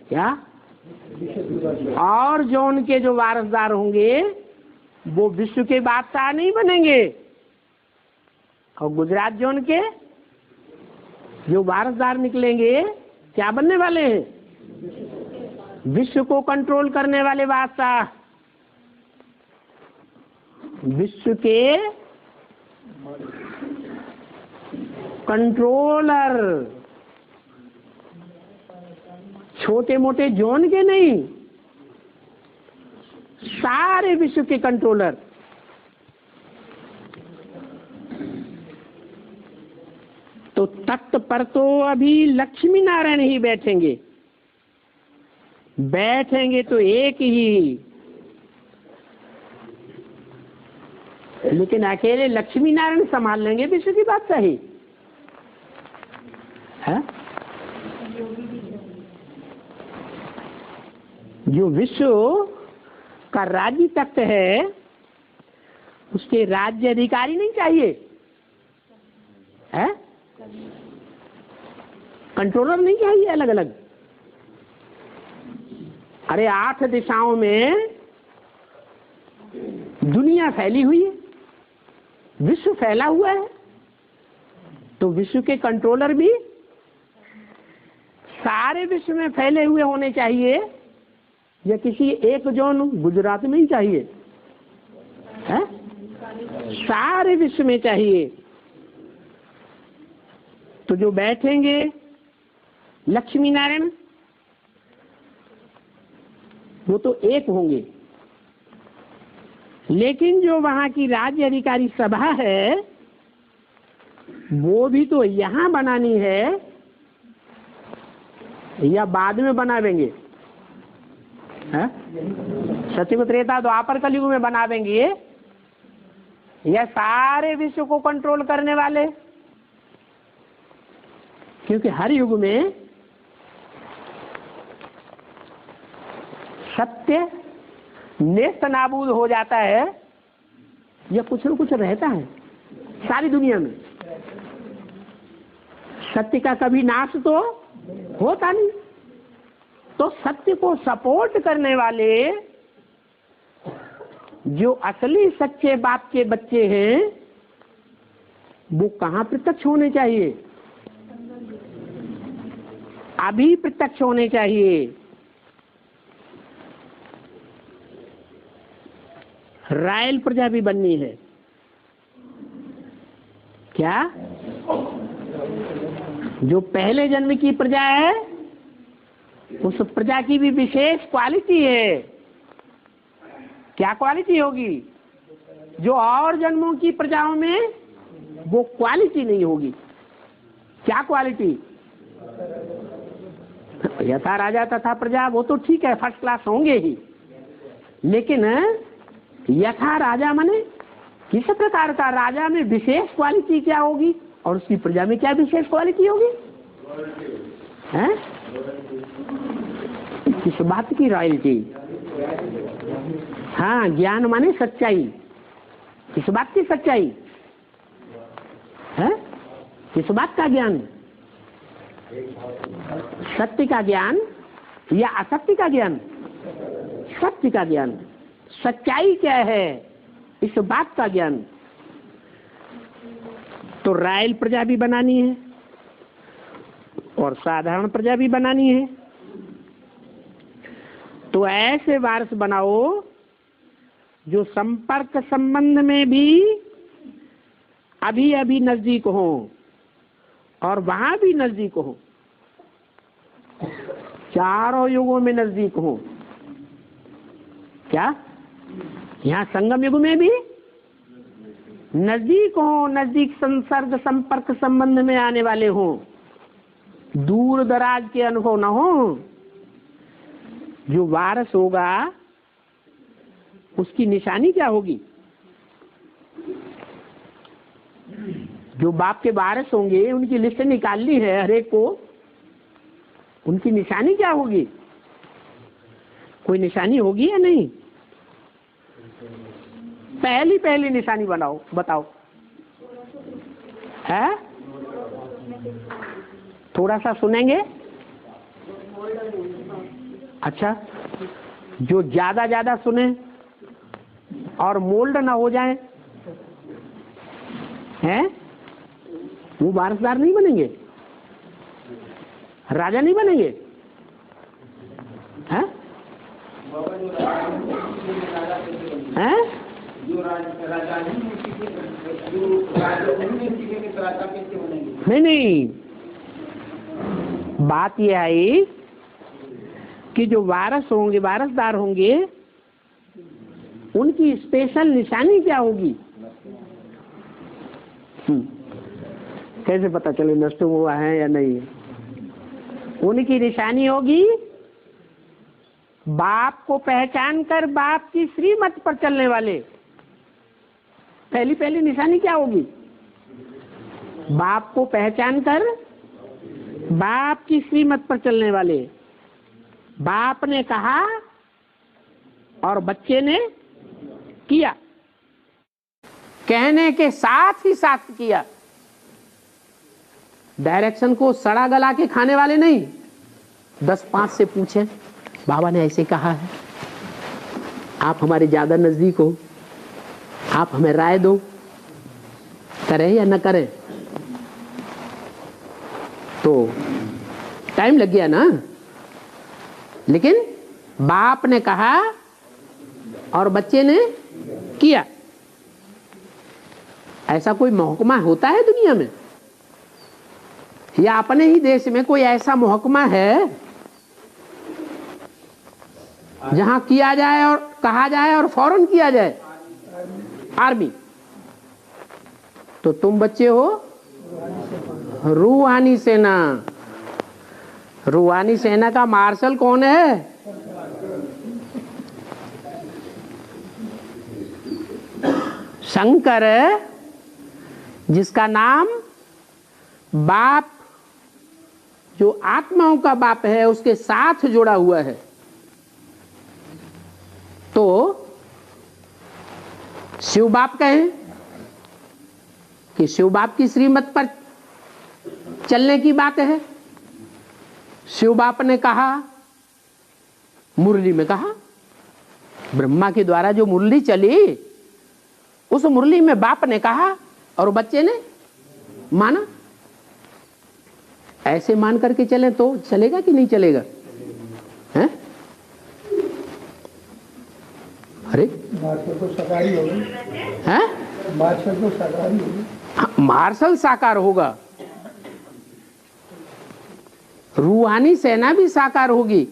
S1: क्या? और जो उनके जो वारसदार होंगे वो विश्व के बादशाह नहीं बनेंगे, और गुजरात जोन के जो वारसदार निकलेंगे क्या बनने वाले हैं? विश्व को कंट्रोल करने वाले बादशाह, विश्व के कंट्रोलर, छोटे मोटे जोन के नहीं, सारे विश्व के कंट्रोलर। तो तख्त पर तो अभी लक्ष्मी नारायण ही बैठेंगे, बैठेंगे तो एक ही, लेकिन अकेले लक्ष्मी नारायण संभाल लेंगे विश्व की बादशाही है? जो विश्व का राज्य तख्त है उसके राज्य अधिकारी नहीं चाहिए है? कंट्रोलर नहीं चाहिए अलग अलग। अरे 8 दिशाओं में दुनिया फैली हुई है, विश्व फैला हुआ है, तो विश्व के कंट्रोलर भी सारे विश्व में फैले हुए होने चाहिए या किसी एक जोन गुजरात में ही चाहिए? है सारे विश्व में चाहिए। तो जो बैठेंगे लक्ष्मी नारायण वो तो एक होंगे, लेकिन जो वहां की राज्य अधिकारी सभा है वो भी तो यहाँ बनानी है या बाद में बनावेंगे? सत्युग त्रेता द्वापर कलयुग में बनावेंगे या सारे विश्व को कंट्रोल करने वाले? क्योंकि हर युग में सत्य नेस्त नाबूद हो जाता है या कुछ न कुछ रहता है सारी दुनिया में। सत्य का कभी नाश तो होता नहीं। तो सत्य को सपोर्ट करने वाले जो असली सच्चे बाप के बच्चे हैं वो कहाँ प्रत्यक्ष होने चाहिए? अभी प्रत्यक्ष होने चाहिए। रॉयल प्रजा भी बननी है क्या? जो पहले जन्म की प्रजा है उस प्रजा की भी विशेष क्वालिटी है। क्या क्वालिटी होगी? जो और जन्मों की प्रजाओं में वो क्वालिटी नहीं होगी। क्या क्वालिटी? यथा राजा तथा प्रजा वो तो ठीक है, फर्स्ट क्लास होंगे ही, लेकिन यथा राजा माने किस प्रकार का? राजा में विशेष क्वालिटी क्या होगी और उसकी प्रजा में क्या विशेष क्वालिटी होगी? हैं? किस बात की रॉयल्टी? हाँ, ज्ञान माने सच्चाई। किस बात की सच्चाई है? किस बात का ज्ञान? सत्य का ज्ञान या असत्य का ज्ञान? सत्य का ज्ञान। सच्चाई क्या है इस बात का ज्ञान। तो रॉयल प्रजा भी बनानी है और साधारण प्रजा भी बनानी है। तो ऐसे वारस बनाओ जो संपर्क संबंध में भी अभी अभी नजदीक हो और वहां भी नजदीक हो, चारों युगों में नजदीक हो। क्या? यहाँ संगम युग में भी नजदीक हो, नजदीक संसर्ग संपर्क संबंध में आने वाले हो, दूर दराज के अनुभव न हो। जो वारस होगा उसकी निशानी क्या होगी? जो बाप के वारस होंगे उनकी लिस्ट निकालनी है हरेक को, उनकी निशानी क्या होगी? कोई निशानी होगी या नहीं? पहली निशानी बनाओ, बताओ। है? थोड़ा सा सुनेंगे। अच्छा, जो ज्यादा सुने और मोल्ड ना हो जाए हैं, वो वारसदार नहीं बनेंगे, राजा नहीं बनेंगे। हैं? हैं? नहीं, बात यह आई कि जो वारस होंगे, वारसदार होंगे, उनकी स्पेशल निशानी क्या होगी? कैसे पता चले नष्ट हुआ है या नहीं? उनकी निशानी होगी बाप को पहचान कर बाप की श्रीमत पर चलने वाले। पहली निशानी क्या होगी? बाप को पहचान कर बाप की श्रीमत पर चलने वाले। बाप ने कहा और बच्चे ने किया, कहने के साथ ही साथ किया। डायरेक्शन को सड़ा गला के खाने वाले नहीं। 10-5 से पूछे, बाबा ने ऐसे कहा है, आप हमारे ज्यादा नजदीक हो, आप हमें राय दो, करें या न करें। तो टाइम लग गया ना, लेकिन बाप ने कहा और बच्चे ने किया। ऐसा कोई महकमा होता है दुनिया में, या अपने ही देश में कोई ऐसा महकमा है जहां किया जाए और कहा जाए और फौरन किया जाए? आर्मी। तो तुम बच्चे हो रूहानी सेना। रूहानी सेना का मार्शल कौन है? शंकर, जिसका नाम बाप, जो आत्माओं का बाप है, उसके साथ जुड़ा हुआ है। तो शिव बाप कहें कि शिव बाप की श्रीमत पर चलने की बात है। शिव बाप ने कहा, मुरली में कहा, ब्रह्मा के द्वारा जो मुरली चली, उस मुरली में बाप ने कहा और बच्चे ने माना। ऐसे मान करके चले तो चलेगा कि नहीं चलेगा? हैं? अरे
S2: मार्शल तो साकारी होगा।
S1: हैं?
S2: मार्शल तो साकारी होगा।
S1: हाँ, मार्शल साकार होगा, रूहानी सेना भी साकार होगी,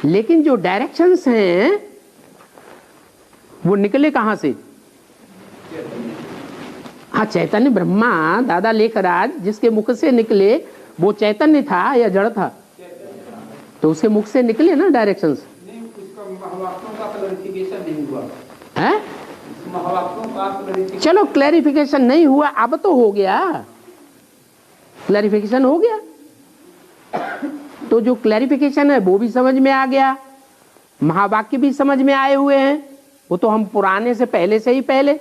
S1: लेकिन जो डायरेक्शंस हैं वो निकले कहां से? हाँ, चैतन्य ब्रह्मा दादा लेखराज जिसके मुख से निकले, वो चैतन्य था या जड़ था? तो उसके मुख से निकले ना डायरेक्शंस। है? चलो क्लैरिफिकेशन नहीं हुआ, अब तो हो गया, क्लैरिफिकेशन हो गया। तो जो क्लैरिफिकेशन है वो भी समझ में आ गया, महावाक्य भी समझ में आए हुए हैं, वो तो हम पुराने से पहले से ही पहले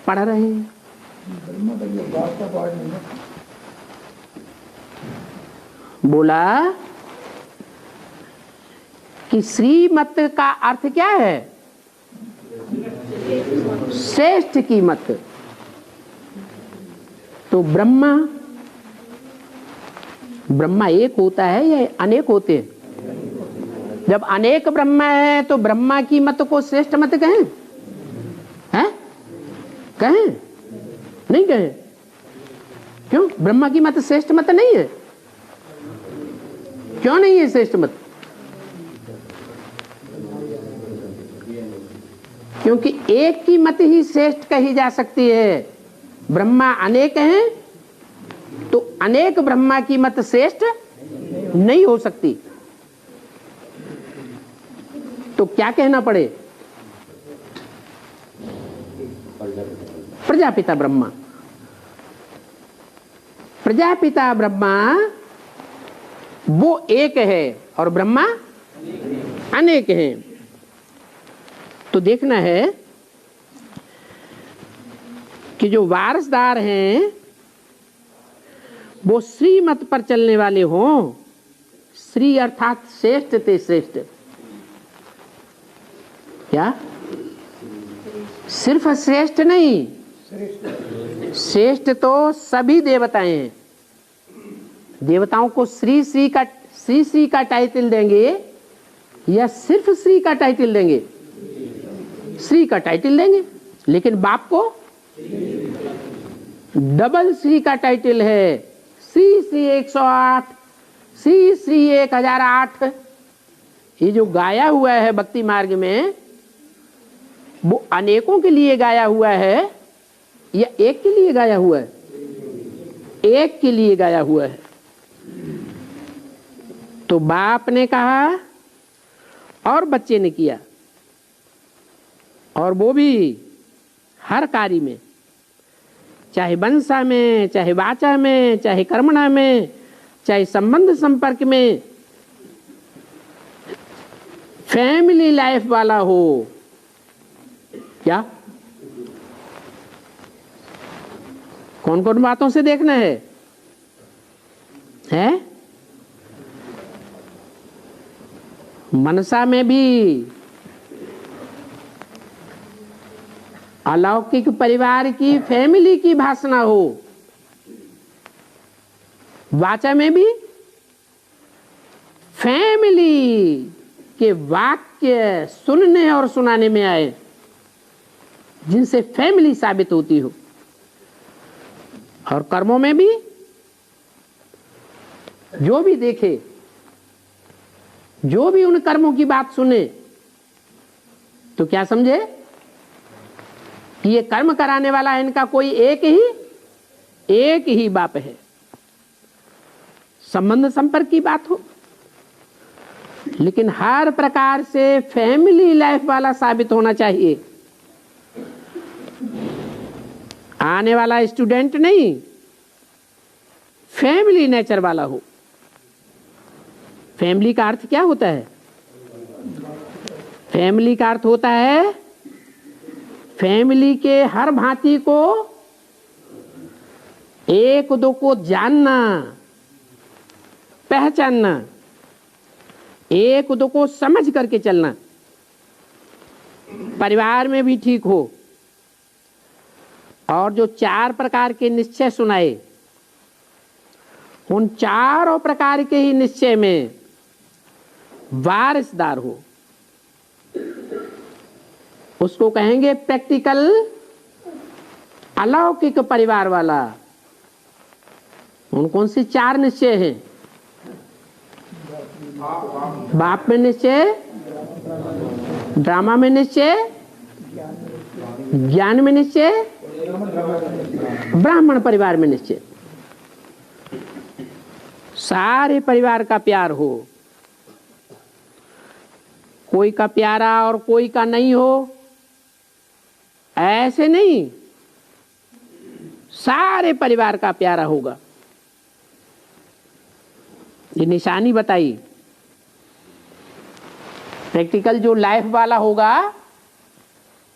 S1: पढ़ रहे हैं। बोला कि श्रीमत का अर्थ क्या है? श्रेष्ठ की मत। तो ब्रह्मा, ब्रह्मा एक होता है या अनेक होते हैं? जब अनेक ब्रह्मा है तो ब्रह्मा की मत को श्रेष्ठ मत कहें? हैं? कहें? नहीं कहें? क्यों? ब्रह्मा की मत श्रेष्ठ मत नहीं है? क्यों नहीं है श्रेष्ठ मत? क्योंकि एक की मत ही श्रेष्ठ कही जा सकती है। ब्रह्मा अनेक हैं तो अनेक ब्रह्मा की मत श्रेष्ठ नहीं हो सकती। तो क्या कहना पड़े? प्रजापिता ब्रह्मा। प्रजापिता ब्रह्मा वो एक है और ब्रह्मा अनेक हैं। तो देखना है कि जो वारसदार हैं वो श्रीमत पर चलने वाले हों। श्री अर्थात श्रेष्ठ ते श्रेष्ठ। क्या? सिर्फ श्रेष्ठ नहीं, श्रेष्ठ तो सभी देवताएं हैं। देवताओं को श्री श्री का टाइटल देंगे या सिर्फ श्री का टाइटल देंगे? श्री का टाइटल देंगे। लेकिन बाप को डबल श्री का टाइटल है। श्री श्री 108, श्री श्री 1008। ये जो गाया हुआ है भक्ति मार्ग में, वो अनेकों के लिए गाया हुआ है या एक के लिए गाया हुआ है? एक के लिए गाया हुआ है। तो बाप ने कहा और बच्चे ने किया, और वो भी हर कार्य में, चाहे वंशा में, चाहे वाचा में, चाहे कर्मणा में, चाहे संबंध संपर्क में, फैमिली लाइफ वाला हो। क्या? कौन कौन बातों से देखना है? मनसा में भी अलौकिक परिवार की, फैमिली की भाषणा हो। वाचा में भी फैमिली के वाक्य सुनने और सुनाने में आए जिनसे फैमिली साबित होती हो, और कर्मों में भी जो भी देखे, जो भी उन कर्मों की बात सुने तो क्या समझे कि ये कर्म कराने वाला है इनका कोई एक ही बाप है। संबंध संपर्क की बात हो, लेकिन हर प्रकार से फैमिली लाइफ वाला साबित होना चाहिए। आने वाला स्टूडेंट नहीं, फैमिली नेचर वाला हो। फैमिली का अर्थ क्या होता है? फैमिली का अर्थ होता है फैमिली के हर भांति को एक दो को जानना, पहचानना, एक दो को समझ करके चलना। परिवार में भी ठीक हो। और जो 4 प्रकार के निश्चय सुनाए, उन चारों प्रकार के ही निश्चय में वारिसदार हो, उसको कहेंगे प्रैक्टिकल अलौकिक परिवार वाला। उन कौन से 4 निश्चय हैं? बाप में निश्चय, ड्रामा में निश्चय, ज्ञान में निश्चय, ब्राह्मण परिवार में निश्चय। सारे परिवार का प्यार हो, कोई का प्यारा और कोई का नहीं हो, ऐसे नहीं, सारे परिवार का प्यारा होगा। ये निशानी बताई। प्रैक्टिकल जो लाइफ वाला होगा,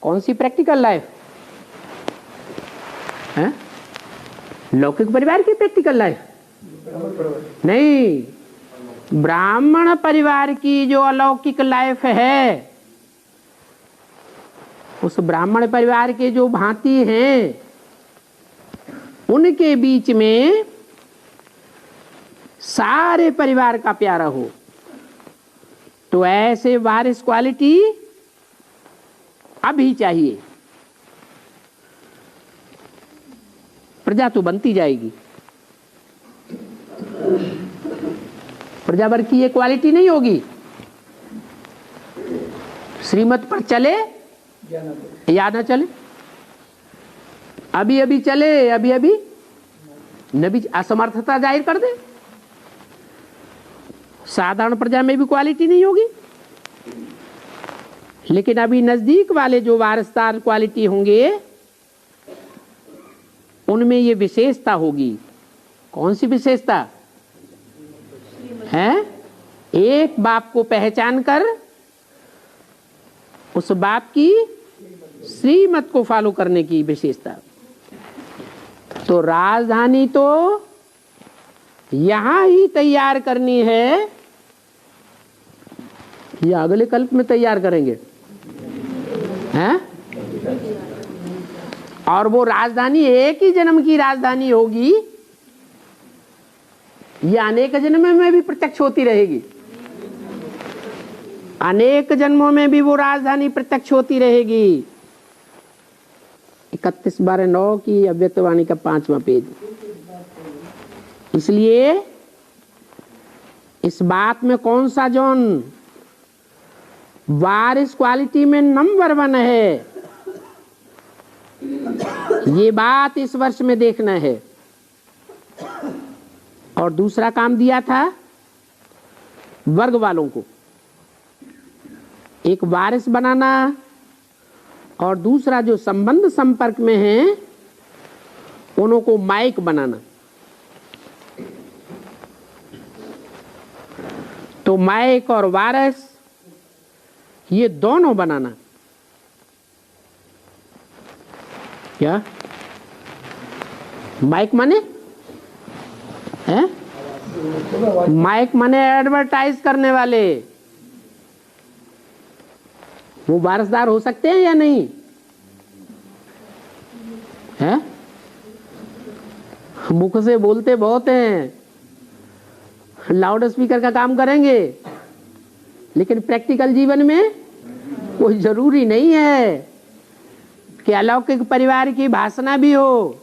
S1: कौन सी प्रैक्टिकल लाइफ है? लौकिक परिवार की प्रैक्टिकल लाइफ नहीं, ब्राह्मण परिवार की जो अलौकिक लाइफ है, उस ब्राह्मण परिवार के जो भांति हैं, उनके बीच में सारे परिवार का प्यारा हो। तो ऐसे वारिस क्वालिटी अभी चाहिए, प्रजा तो बनती जाएगी। प्रजा भर की ये क्वालिटी नहीं होगी, श्रीमत पर चले या ना चले, अभी अभी चले, अभी अभी नबी असमर्थता जाहिर कर दे, साधारण प्रजा में भी क्वालिटी नहीं होगी। लेकिन अभी नजदीक वाले जो वारिसदार क्वालिटी होंगे, उनमें ये विशेषता होगी। कौन सी विशेषता है? एक बाप को पहचान कर उस बाप की श्रीमत को फॉलो करने की विशेषता। तो राजधानी तो यहां ही तैयार करनी है या अगले कल्प में तैयार करेंगे हैं? और वो राजधानी एक ही जन्म की राजधानी होगी या अनेक जन्मों में भी प्रत्यक्ष होती रहेगी? अनेक जन्मों में भी वो राजधानी प्रत्यक्ष होती रहेगी। 31/9 की अव्यक्तवाणी का 5वां पेज। इसलिए इस बात में कौन सा जोन वारिस क्वालिटी में नंबर 1 है, ये बात इस वर्ष में देखना है। और दूसरा काम दिया था वर्ग वालों को, एक वारिस बनाना, और दूसरा जो संबंध संपर्क में है उनको माइक बनाना। तो माइक और वारिस ये दोनों बनाना। क्या माइक माने है? माइक माने एडवर्टाइज करने वाले। वो वारिसदार हो सकते हैं या नहीं है? मुख से बोलते बहुत हैं, लाउड स्पीकर का काम करेंगे, लेकिन प्रैक्टिकल जीवन में कोई जरूरी नहीं है कि अलौकिक परिवार की भाषणा भी हो।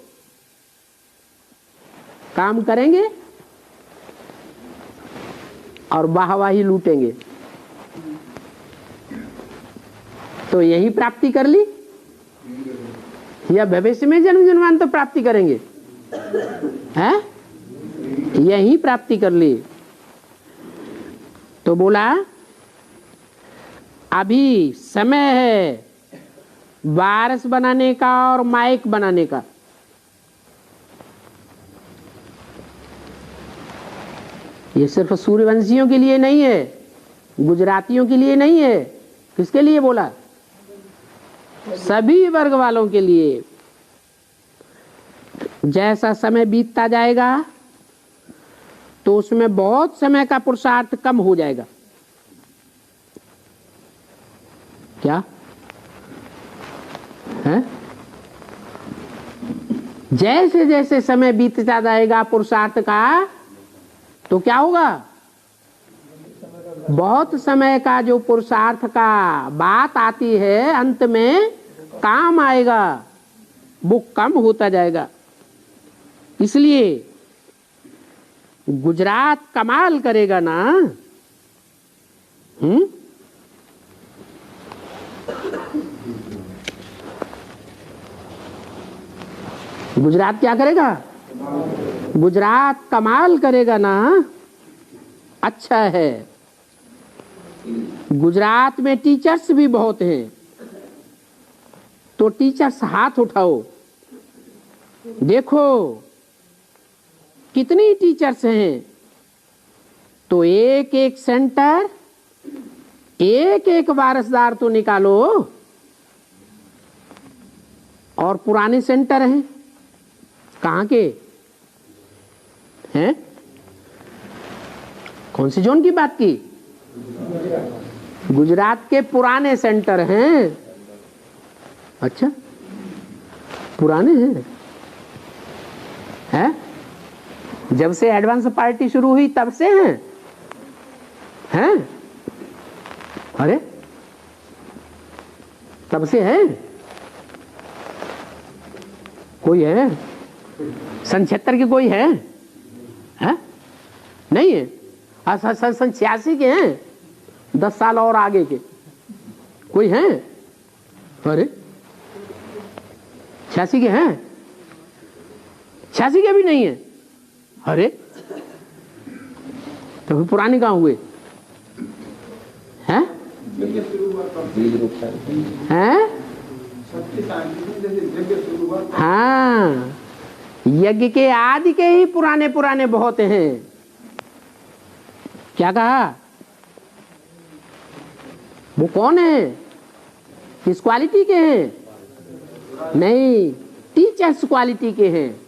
S1: काम करेंगे और वाहवाही लूटेंगे। तो यही प्राप्ति कर ली, या भविष्य में जन्म जन्मांतर तो प्राप्ति करेंगे? हैं? यही प्राप्ति कर ली। तो बोला अभी समय है वारस बनाने का और माइक बनाने का। ये सिर्फ सूर्यवंशियों के लिए नहीं है, गुजरातियों के लिए नहीं है। किसके लिए बोला? सभी वर्ग वालों के लिए। जैसा समय बीतता जाएगा तो उसमें बहुत समय का पुरुषार्थ कम हो जाएगा। क्या है? जैसे जैसे समय बीतता जाएगा पुरुषार्थ का, तो क्या होगा? बहुत समय का जो पुरुषार्थ का बात आती है, अंत में काम आएगा, वो कम होता जाएगा। इसलिए गुजरात कमाल करेगा ना। गुजरात क्या करेगा? गुजरात कमाल करेगा ना। अच्छा है, गुजरात में टीचर्स भी बहुत हैं, तो टीचर्स हाथ उठाओ। देखो कितनी टीचर्स हैं। तो एक एक सेंटर, एक एक वारसदार तो निकालो। और पुराने सेंटर हैं, कहाँ के हैं? कौन सी जोन की बात की? गुजरात के पुराने सेंटर हैं। अच्छा, पुराने हैं? हैं? जब से एडवांस पार्टी शुरू हुई तब से हैं? हैं? अरे तब से हैं? कोई है? सन 76 के कोई है? हैं? नहीं है? सन 86 के हैं, 10 साल और आगे के कोई हैं? अरे 86 के हैं? 86 के भी नहीं है? अरे तो फिर पुराने कहाँ हुए हैं? हैं? हाँ, यज्ञ के आदि के ही पुराने पुराने बहुत हैं। क्या कहा? वो कौन है? किस क्वालिटी के हैं? नहीं, टीचर्स क्वालिटी के हैं।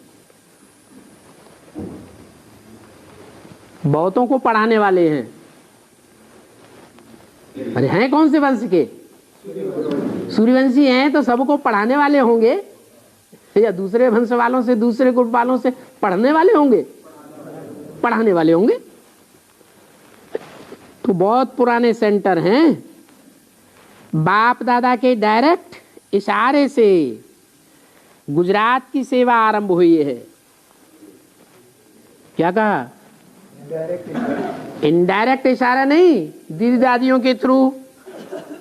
S1: बहुतों को पढ़ाने वाले हैं। अरे हैं कौन से वंश के? सूर्यवंशी हैं तो सबको पढ़ाने वाले होंगे, या दूसरे वंश वालों से, दूसरे ग्रुप वालों से पढ़ने वाले होंगे? पढ़ाने वाले होंगे। तो बहुत पुराने सेंटर हैं। बाप दादा के डायरेक्ट इशारे से गुजरात की सेवा आरंभ हुई है। क्या कहा? इनडायरेक्ट इशारा नहीं, दीदी दादियों के थ्रू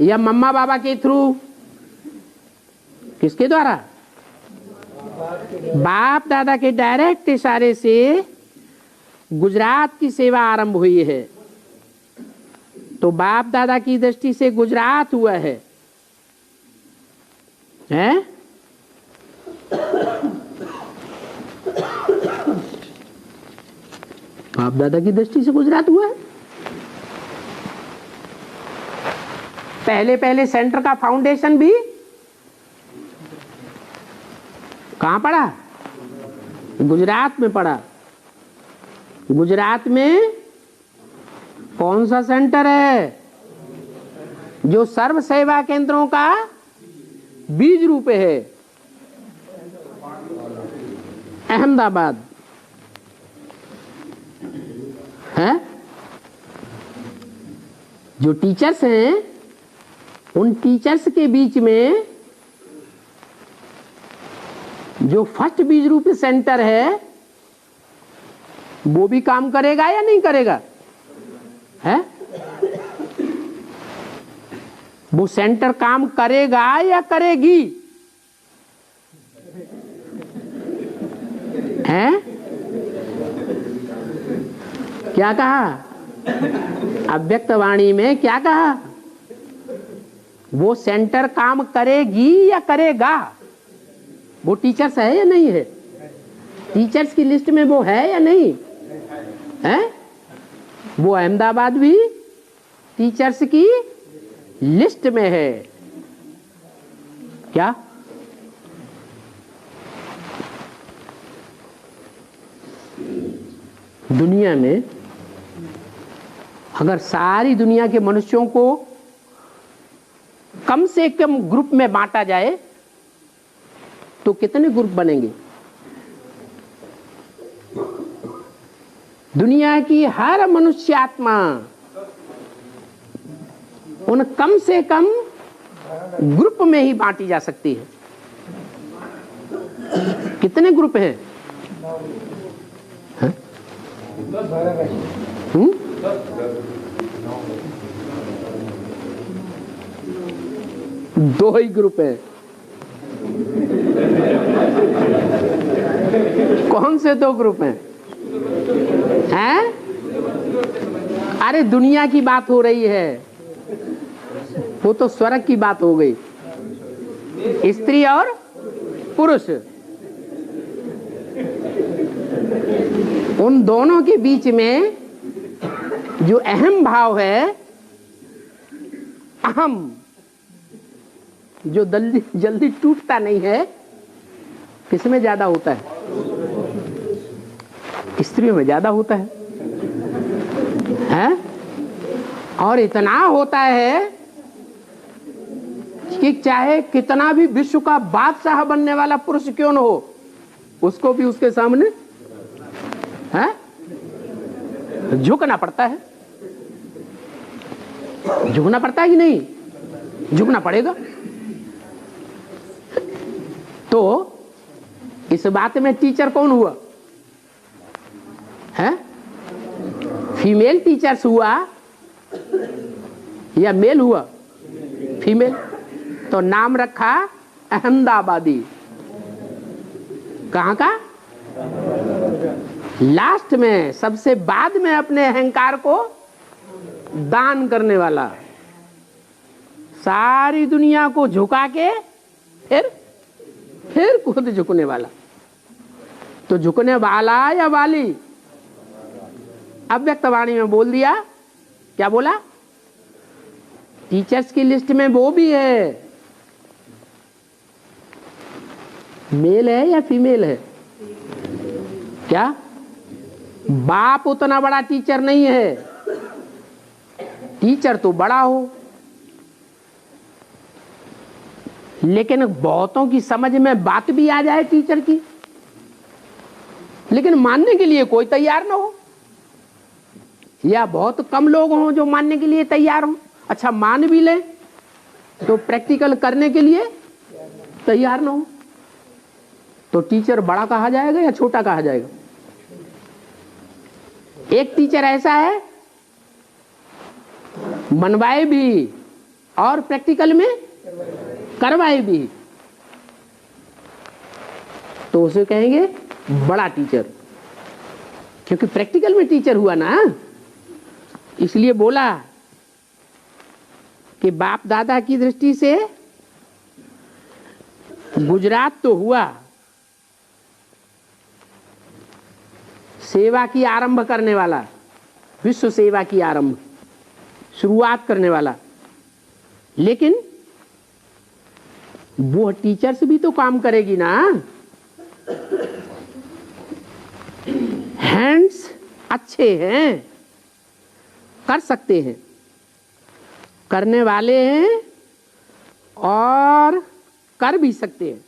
S1: या मम्मा बाबा के थ्रू। किसके द्वारा? बाप दादा के डायरेक्ट इशारे से गुजरात की सेवा आरंभ हुई है। तो बाप दादा की दृष्टि से गुजरात हुआ है, हैं? बाप दादा की दृष्टि से गुजरात हुआ है। पहले पहले सेंटर का फाउंडेशन भी कहां पड़ा? गुजरात में पड़ा। गुजरात में कौन सा सेंटर है जो सर्व सेवा केंद्रों का बीज रूप है? अहमदाबाद हैं? जो टीचर्स हैं उन टीचर्स के बीच में जो फर्स्ट बीज रूपी सेंटर है वो भी काम करेगा या नहीं करेगा? है? वो सेंटर काम करेगा या करेगी? हैं? क्या कहा? अव्यक्त वाणी में क्या कहा? वो सेंटर काम करेगी या करेगा? वो टीचर्स है या नहीं है? टीचर्स की लिस्ट में वो है या नहीं है? वो अहमदाबाद भी टीचर्स की लिस्ट में है। क्या? दुनिया में अगर सारी दुनिया के मनुष्यों को कम से कम ग्रुप में बांटा जाए तो कितने ग्रुप बनेंगे? दुनिया की हर मनुष्य आत्मा उन कम से कम ग्रुप में ही बांटी जा सकती है। कितने ग्रुप हैं? है? दो ही ग्रुप है। कौन से दो ग्रुप हैं? हैं? अरे दुनिया की बात हो रही है, वो तो स्वर्ग की बात हो गई। स्त्री और पुरुष, उन दोनों के बीच में जो अहम भाव है, अहम, जो जल्दी जल्दी टूटता नहीं है, किसमें ज्यादा होता है? स्त्रियों में ज्यादा होता है। हैं? और इतना होता है कि चाहे कितना भी विश्व का बादशाह बनने वाला पुरुष क्यों न हो, उसको भी उसके सामने है झुकना पड़ता है। झुकना पड़ता है कि नहीं? झुकना पड़ेगा। तो इस बात में टीचर कौन हुआ? है? फीमेल टीचर्स हुआ या मेल हुआ? फीमेल। तो नाम रखा अहमदाबादी। कहां का? लास्ट में, सबसे बाद में अपने अहंकार को दान करने वाला, सारी दुनिया को झुका के फिर खुद झुकने वाला। तो झुकने वाला या वाली? अव्यक्त वाणी में बोल दिया। क्या बोला? टीचर्स की लिस्ट में वो भी है। मेल है या फीमेल है? क्या? बाप उतना बड़ा टीचर नहीं है। टीचर तो बड़ा हो, लेकिन बहुतों की समझ में बात भी आ जाए टीचर की, लेकिन मानने के लिए कोई तैयार ना हो, या बहुत कम लोग हों जो मानने के लिए तैयार हों। अच्छा, मान भी ले तो प्रैक्टिकल करने के लिए तैयार ना हो, तो टीचर बड़ा कहा जाएगा या छोटा कहा जाएगा? एक टीचर ऐसा है, मनवाए भी और प्रैक्टिकल में करवाए भी, तो उसे कहेंगे बड़ा टीचर, क्योंकि प्रैक्टिकल में टीचर हुआ ना। इसलिए बोला कि बाप दादा की दृष्टि से गुजरात तो हुआ, सेवा की आरंभ करने वाला, विश्व सेवा की आरंभ शुरुआत करने वाला, लेकिन वो टीचर्स भी तो काम करेगी ना। हैंड्स अच्छे हैं, कर सकते हैं, करने वाले हैं और कर भी सकते हैं।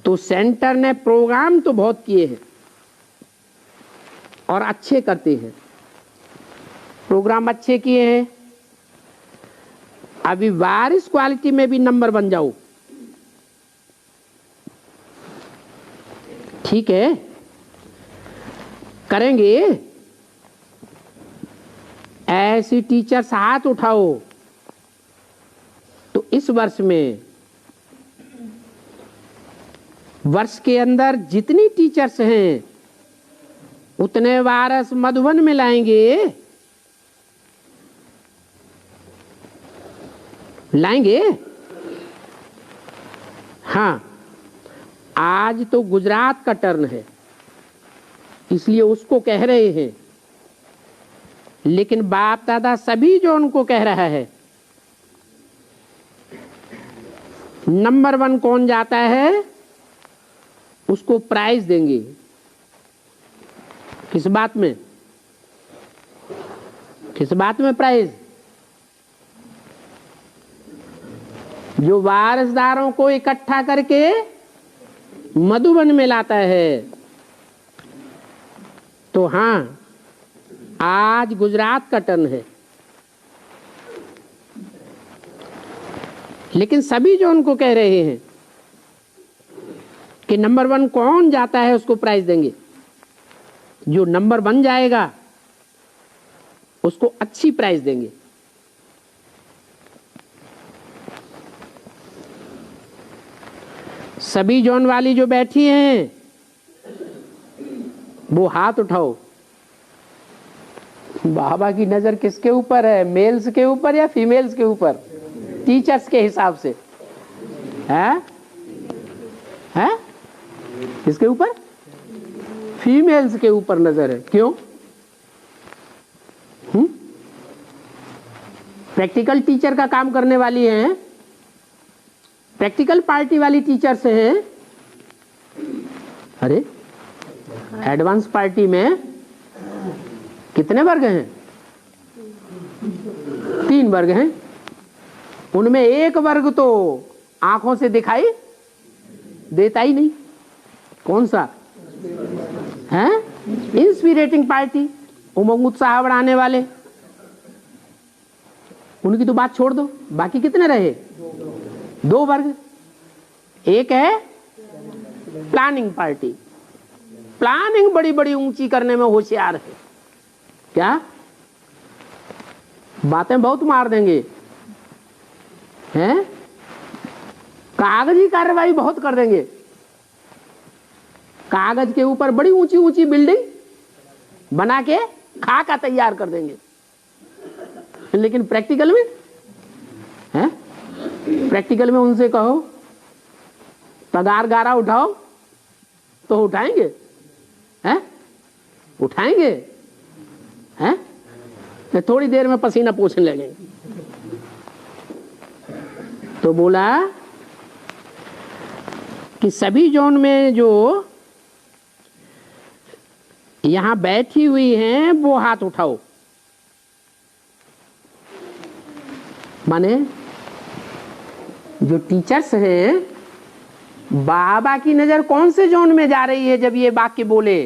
S1: तो सेंटर ने प्रोग्राम तो बहुत किए हैं, और अच्छे करते हैं, प्रोग्राम अच्छे किए हैं। अभी वायरस क्वालिटी में भी नंबर बन जाओ, ठीक है, करेंगे। ऐसी टीचर्स हाथ उठाओ तो इस वर्ष में, वर्ष के अंदर जितनी टीचर्स हैं उतने वायरस मधुबन में लाएंगे, लाएंगे। हाँ, आज तो गुजरात का टर्न है इसलिए उसको कह रहे हैं, लेकिन बाप दादा सभी जो उनको कह रहा है नंबर 1 कौन जाता है उसको प्राइज देंगे। किस बात में, किस बात में प्राइज? जो वारसदारों को इकट्ठा करके मधुबन में लाता है। तो हाँ, आज गुजरात का टर्न है, लेकिन सभी जो उनको कह रहे हैं कि नंबर 1 कौन जाता है उसको प्राइज देंगे। जो नंबर 1 जाएगा उसको अच्छी प्राइज देंगे। सभी जोन वाली जो बैठी हैं वो हाथ उठाओ। बाबा की नजर किसके ऊपर है, मेल्स के ऊपर या फीमेल्स के ऊपर? टीचर्स के हिसाब से है? किसके ऊपर? फीमेल्स के ऊपर नजर है। क्यों? प्रैक्टिकल टीचर का काम करने वाली हैं, प्रैक्टिकल पार्टी वाली टीचर्स हैं। अरे एडवांस पार्टी में कितने वर्ग हैं? 3 वर्ग हैं। उनमें एक वर्ग तो आंखों से दिखाई देता ही नहीं। कौन सा है? इंस्पिरेटिंग पार्टी, उमंग उत्साह बढ़ाने वाले। उनकी तो बात छोड़ दो, बाकी कितने रहे? 2 वर्ग। एक है प्लानिंग पार्टी, प्लानिंग बड़ी बड़ी ऊंची करने में होशियार है। क्या बातें बहुत मार देंगे, हैं? कागजी कार्रवाई बहुत कर देंगे। कागज के ऊपर बड़ी ऊंची ऊंची बिल्डिंग बना के खाका तैयार कर देंगे। लेकिन प्रैक्टिकल में है, प्रैक्टिकल में उनसे कहो पगार गारा उठाओ तो उठाएंगे? हैं? उठाएंगे? हैं? तो थोड़ी देर में पसीना पोंछने लगेंगे। तो बोला कि सभी जोन में जो यहां बैठी हुई हैं वो हाथ उठाओ। माने जो टीचर्स हैं, बाबा की नजर कौन से जोन में जा रही है जब ये वाक्य बोले?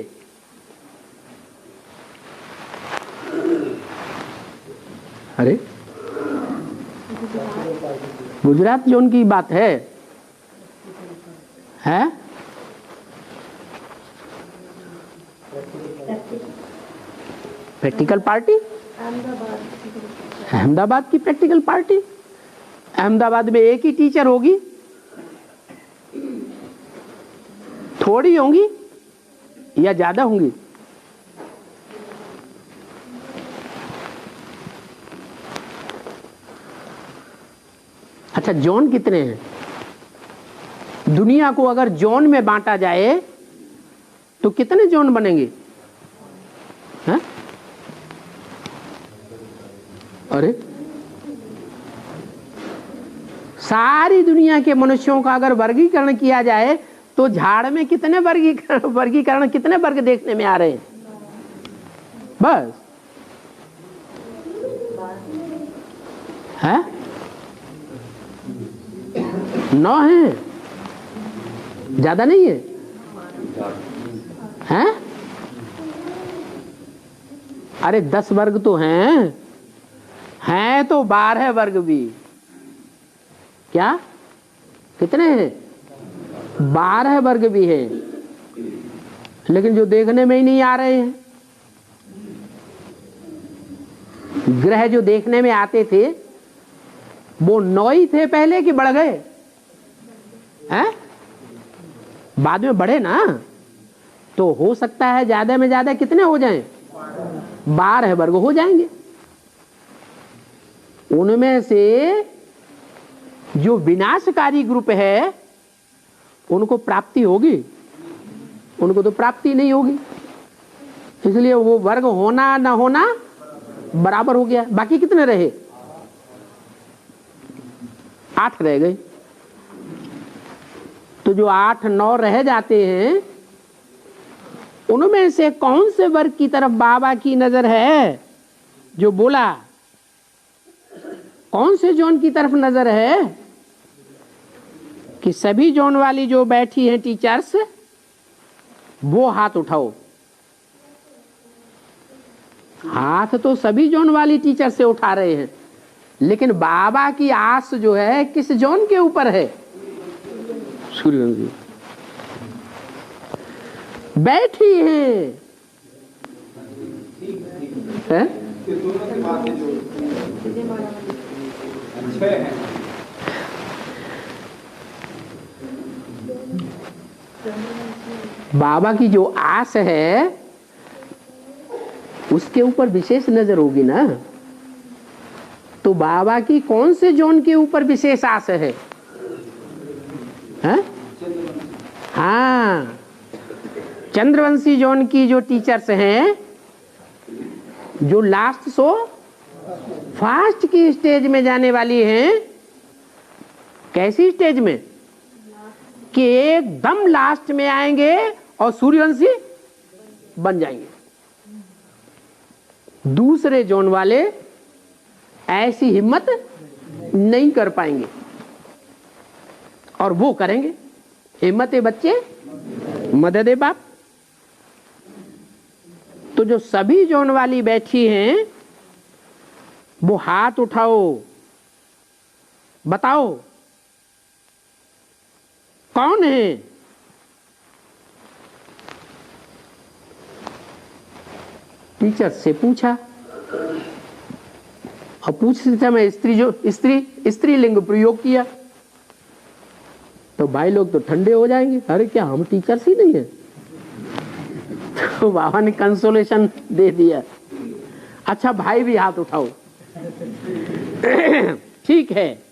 S1: अरे गुजरात जोन की बात है? प्रैक्टिकल पार्टी, अहमदाबाद की प्रैक्टिकल पार्टी। अहमदाबाद में एक ही टीचर होगी, थोड़ी होंगी या ज्यादा होंगी? अच्छा, जोन कितने हैं? दुनिया को अगर जोन में बांटा जाए तो कितने जोन बनेंगे? हैं? अरे सारी दुनिया के मनुष्यों का अगर वर्गीकरण किया जाए तो झाड़ में कितने वर्गीकरण कितने वर्ग देखने में आ रहे हैं? बस है 9 है, ज्यादा नहीं है? हैं? अरे 10 वर्ग तो हैं तो 12 वर्ग भी। क्या कितने हैं? 12 वर्ग भी हैं, लेकिन जो देखने में ही नहीं आ रहे हैं। ग्रह जो देखने में आते थे वो 9 ही थे पहले कि बढ़ गए हैं? बाद में बढ़े ना, तो हो सकता है ज्यादा में ज्यादा कितने हो जाएं? 12 वर्ग हो जाएंगे। उनमें से जो विनाशकारी ग्रुप है उनको प्राप्ति होगी? उनको तो प्राप्ति नहीं होगी, इसलिए वो वर्ग होना ना होना बराबर हो गया। बाकी कितने रहे? 8 रह गए। तो जो 8 9 रह जाते हैं, उनमें से कौन से वर्ग की तरफ बाबा की नजर है? जो बोला, कौन से जोन की तरफ नजर है? कि सभी जोन वाली जो बैठी हैं टीचर्स, वो हाथ उठाओ। हाथ तो सभी जोन वाली टीचर से उठा रहे हैं, लेकिन बाबा की आस जो है किस जोन के ऊपर है? सूर्यवंशी बैठी हैं, है? बाबा की जो आस है उसके ऊपर विशेष नजर होगी ना। तो बाबा की कौन से जोन के ऊपर विशेष आस है? हाँ, चंद्रवंशी जोन की जो टीचर्स हैं, जो लास्ट सो फास्ट की स्टेज में जाने वाली हैं। कैसी स्टेज में? कि एकदम लास्ट में आएंगे और सूर्यवंशी बन जाएंगे। दूसरे जोन वाले ऐसी हिम्मत नहीं कर पाएंगे, और वो करेंगे। हिम्मत है बच्चे, मदद है बाप। तो जो सभी जोन वाली बैठी हैं, वो हाथ उठाओ, बताओ कौन है? टीचर से पूछा, और पूछते समय स्त्री लिंग प्रयोग किया, तो भाई लोग तो ठंडे हो जाएंगे। अरे क्या हम टीचर्स ही नहीं है? तो बाबा ने कंसोलेशन दे दिया। अच्छा भाई भी हाथ उठाओ। ठीक है,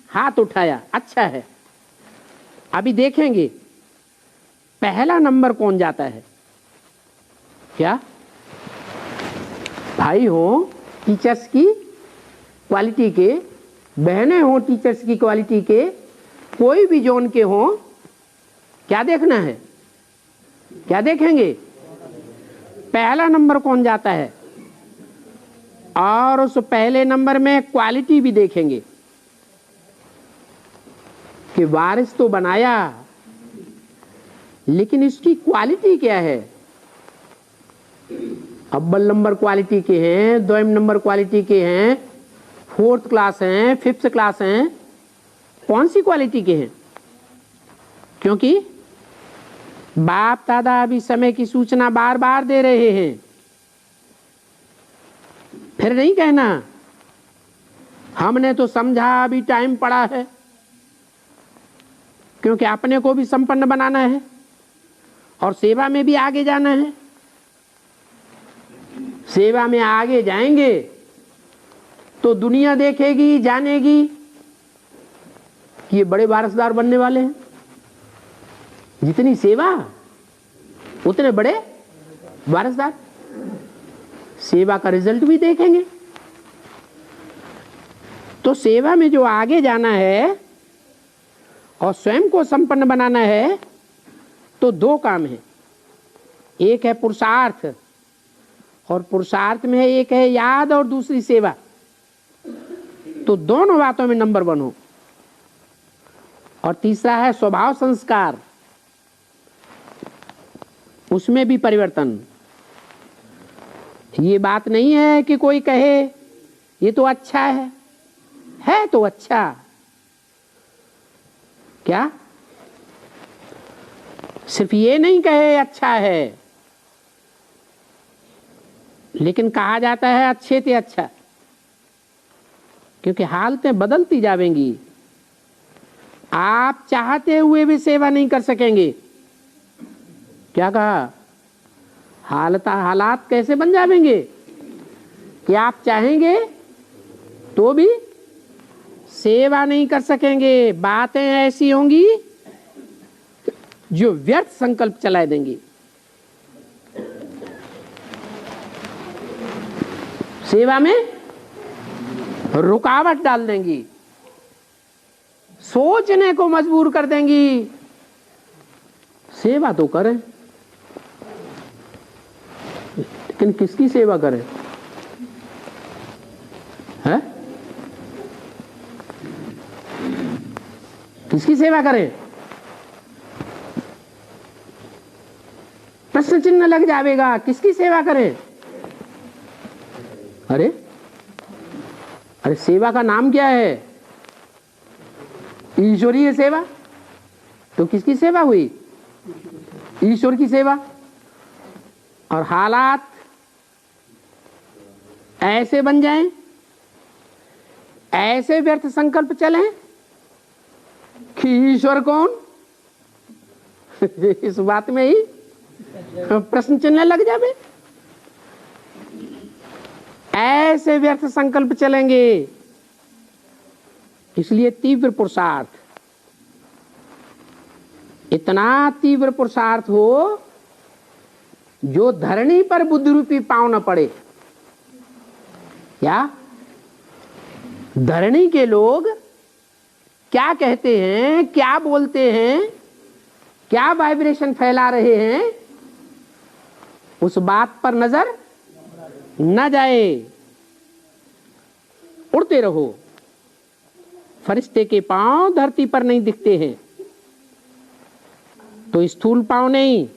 S1: हाथ उठाया, अच्छा है। अभी देखेंगे पहला नंबर कौन जाता है। क्या भाई हो टीचर्स की क्वालिटी के, बहनें हो टीचर्स की क्वालिटी के, कोई भी जोन के हो, क्या देखना है? क्या देखेंगे? पहला नंबर कौन जाता है, और उस पहले नंबर में क्वालिटी भी देखेंगे कि वारिस तो बनाया, लेकिन इसकी क्वालिटी क्या है? अव्वल नंबर क्वालिटी के हैं, द्वितीय नंबर क्वालिटी के हैं, 4th क्लास हैं, 5th क्लास हैं, कौन सी क्वालिटी के हैं? क्योंकि बाप दादा अभी समय की सूचना बार बार दे रहे हैं। फिर नहीं कहना हमने तो समझा, अभी टाइम पड़ा है, क्योंकि अपने को भी संपन्न बनाना है और सेवा में भी आगे जाना है। सेवा में आगे जाएंगे तो दुनिया देखेगी, जानेगी कि ये बड़े वारसदार बनने वाले हैं। जितनी सेवा उतने बड़े वारसदार। सेवा का रिजल्ट भी देखेंगे। तो सेवा में जो आगे जाना है और स्वयं को संपन्न बनाना है, तो 2 काम है। एक है पुरुषार्थ, और पुरुषार्थ में एक है याद और दूसरी सेवा। तो दोनों बातों में नंबर 1 हो। और तीसरा है स्वभाव संस्कार, उसमें भी परिवर्तन। ये बात नहीं है कि कोई कहे ये तो अच्छा है तो अच्छा, क्या सिर्फ ये नहीं कहे अच्छा है, लेकिन कहा जाता है अच्छे ते अच्छा, क्योंकि हालतें बदलती जाएंगी। आप चाहते हुए भी सेवा नहीं कर सकेंगे। क्या कहा? हालात कैसे बन जाएंगे कि आप चाहेंगे तो भी सेवा नहीं कर सकेंगे। बातें ऐसी होंगी जो व्यर्थ संकल्प चला देंगी, सेवा में रुकावट डाल देंगी, सोचने को मजबूर कर देंगी। सेवा तो करें, लेकिन किसकी सेवा करें? है? किसकी सेवा करें? प्रश्न चिन्ह लग जाएगा। किसकी सेवा करें? अरे सेवा का नाम क्या है? ईश्वरीय सेवा। तो किसकी सेवा हुई? ईश्वर की सेवा। और हालात ऐसे बन जाएं, ऐसे व्यर्थ संकल्प चलें कि ईश्वर कौन? इस बात में ही प्रश्न चिन्ह लग जाए। ऐसे व्यर्थ संकल्प चलेंगे। इसलिए तीव्र पुरुषार्थ, इतना तीव्र पुरुषार्थ हो जो धरणी पर बुद्धि रूपी पांव न पड़े। क्या धरणी के लोग क्या कहते हैं, क्या बोलते हैं, क्या वाइब्रेशन फैला रहे हैं, उस बात पर नजर न जाए। उड़ते रहो। फरिश्ते के पांव धरती पर नहीं दिखते हैं, तो स्थूल पांव नहीं,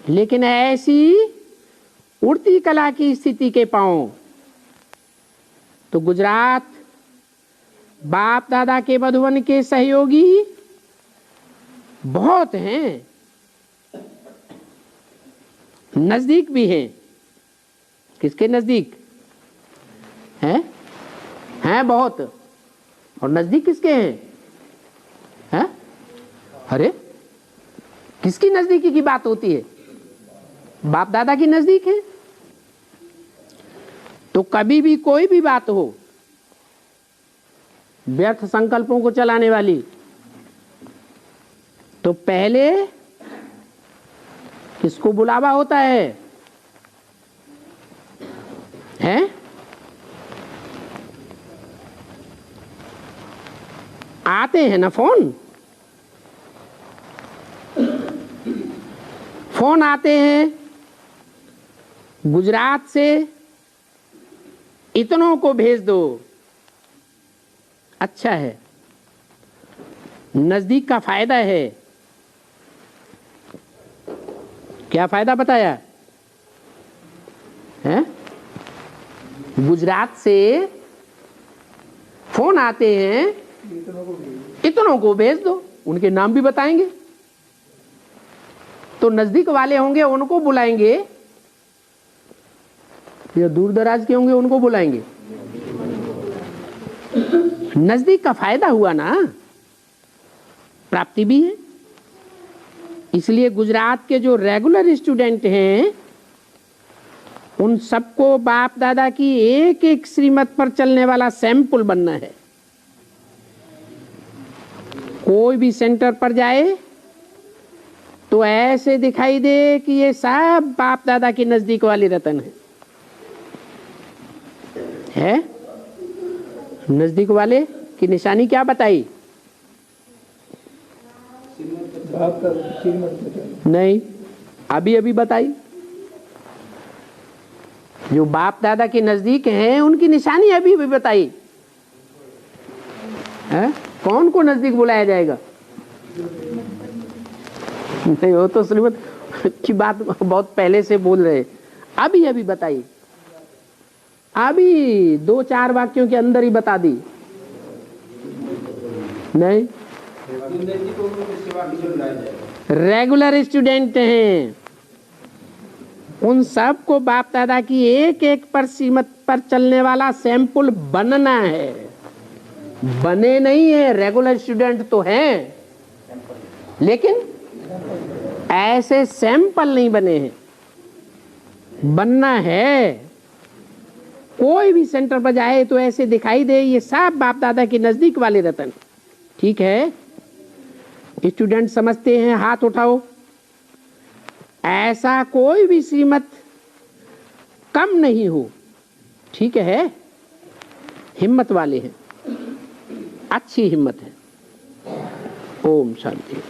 S1: लेकिन ऐसी उड़ती कला की स्थिति के पांव। तो गुजरात बाप दादा के मधुबन के सहयोगी बहुत हैं, नजदीक भी हैं। किसके नजदीक हैं? बहुत। और नजदीक किसके हैं? अरे किसकी नजदीकी की बात होती है? बाप दादा की नजदीक है। तो कभी भी कोई भी बात हो व्यर्थ संकल्पों को चलाने वाली, तो पहले किसको बुलावा होता है? आते हैं ना फोन आते हैं गुजरात से, इतनों को भेज दो। अच्छा है, नजदीक का फायदा है। क्या फायदा बताया है? गुजरात से फोन आते हैं, इतनों को भेज दो। उनके नाम भी बताएंगे, तो नजदीक वाले होंगे उनको बुलाएंगे, या दूर दराज के होंगे उनको बुलाएंगे। नजदीक का फायदा हुआ ना, प्राप्ति भी है। इसलिए गुजरात के जो रेगुलर स्टूडेंट हैं उन सबको बाप दादा की एक एक श्रीमत पर चलने वाला सैंपल बनना है। कोई भी सेंटर पर जाए तो ऐसे दिखाई दे कि ये सब बाप दादा की नजदीक वाली रतन है? नजदीक वाले की निशानी क्या बताई? नहीं, अभी बताई। जो बाप दादा के नजदीक हैं उनकी निशानी अभी भी बताई है? कौन को नजदीक बुलाया जाएगा? नहीं, वो तो श्रीमत की बात बहुत पहले से बोल रहे। अभी अभी बताइए, अभी 2-4 वाक्यों के अंदर ही बता दी। नहीं, रेगुलर स्टूडेंट हैं, उन सब को बाप दादा की एक एक पर सीमत पर चलने वाला सैंपल बनना है। बने नहीं है, रेगुलर स्टूडेंट तो हैं, लेकिन ऐसे सैंपल नहीं बने हैं, बनना है। कोई भी सेंटर पर जाए तो ऐसे दिखाई दे ये सब बाप दादा के नजदीक वाले रतन। ठीक है, स्टूडेंट समझते हैं, हाथ उठाओ। ऐसा कोई भी श्रीमत कम नहीं हो। ठीक है, हिम्मत वाले हैं, अच्छी हिम्मत है। ओम शांति।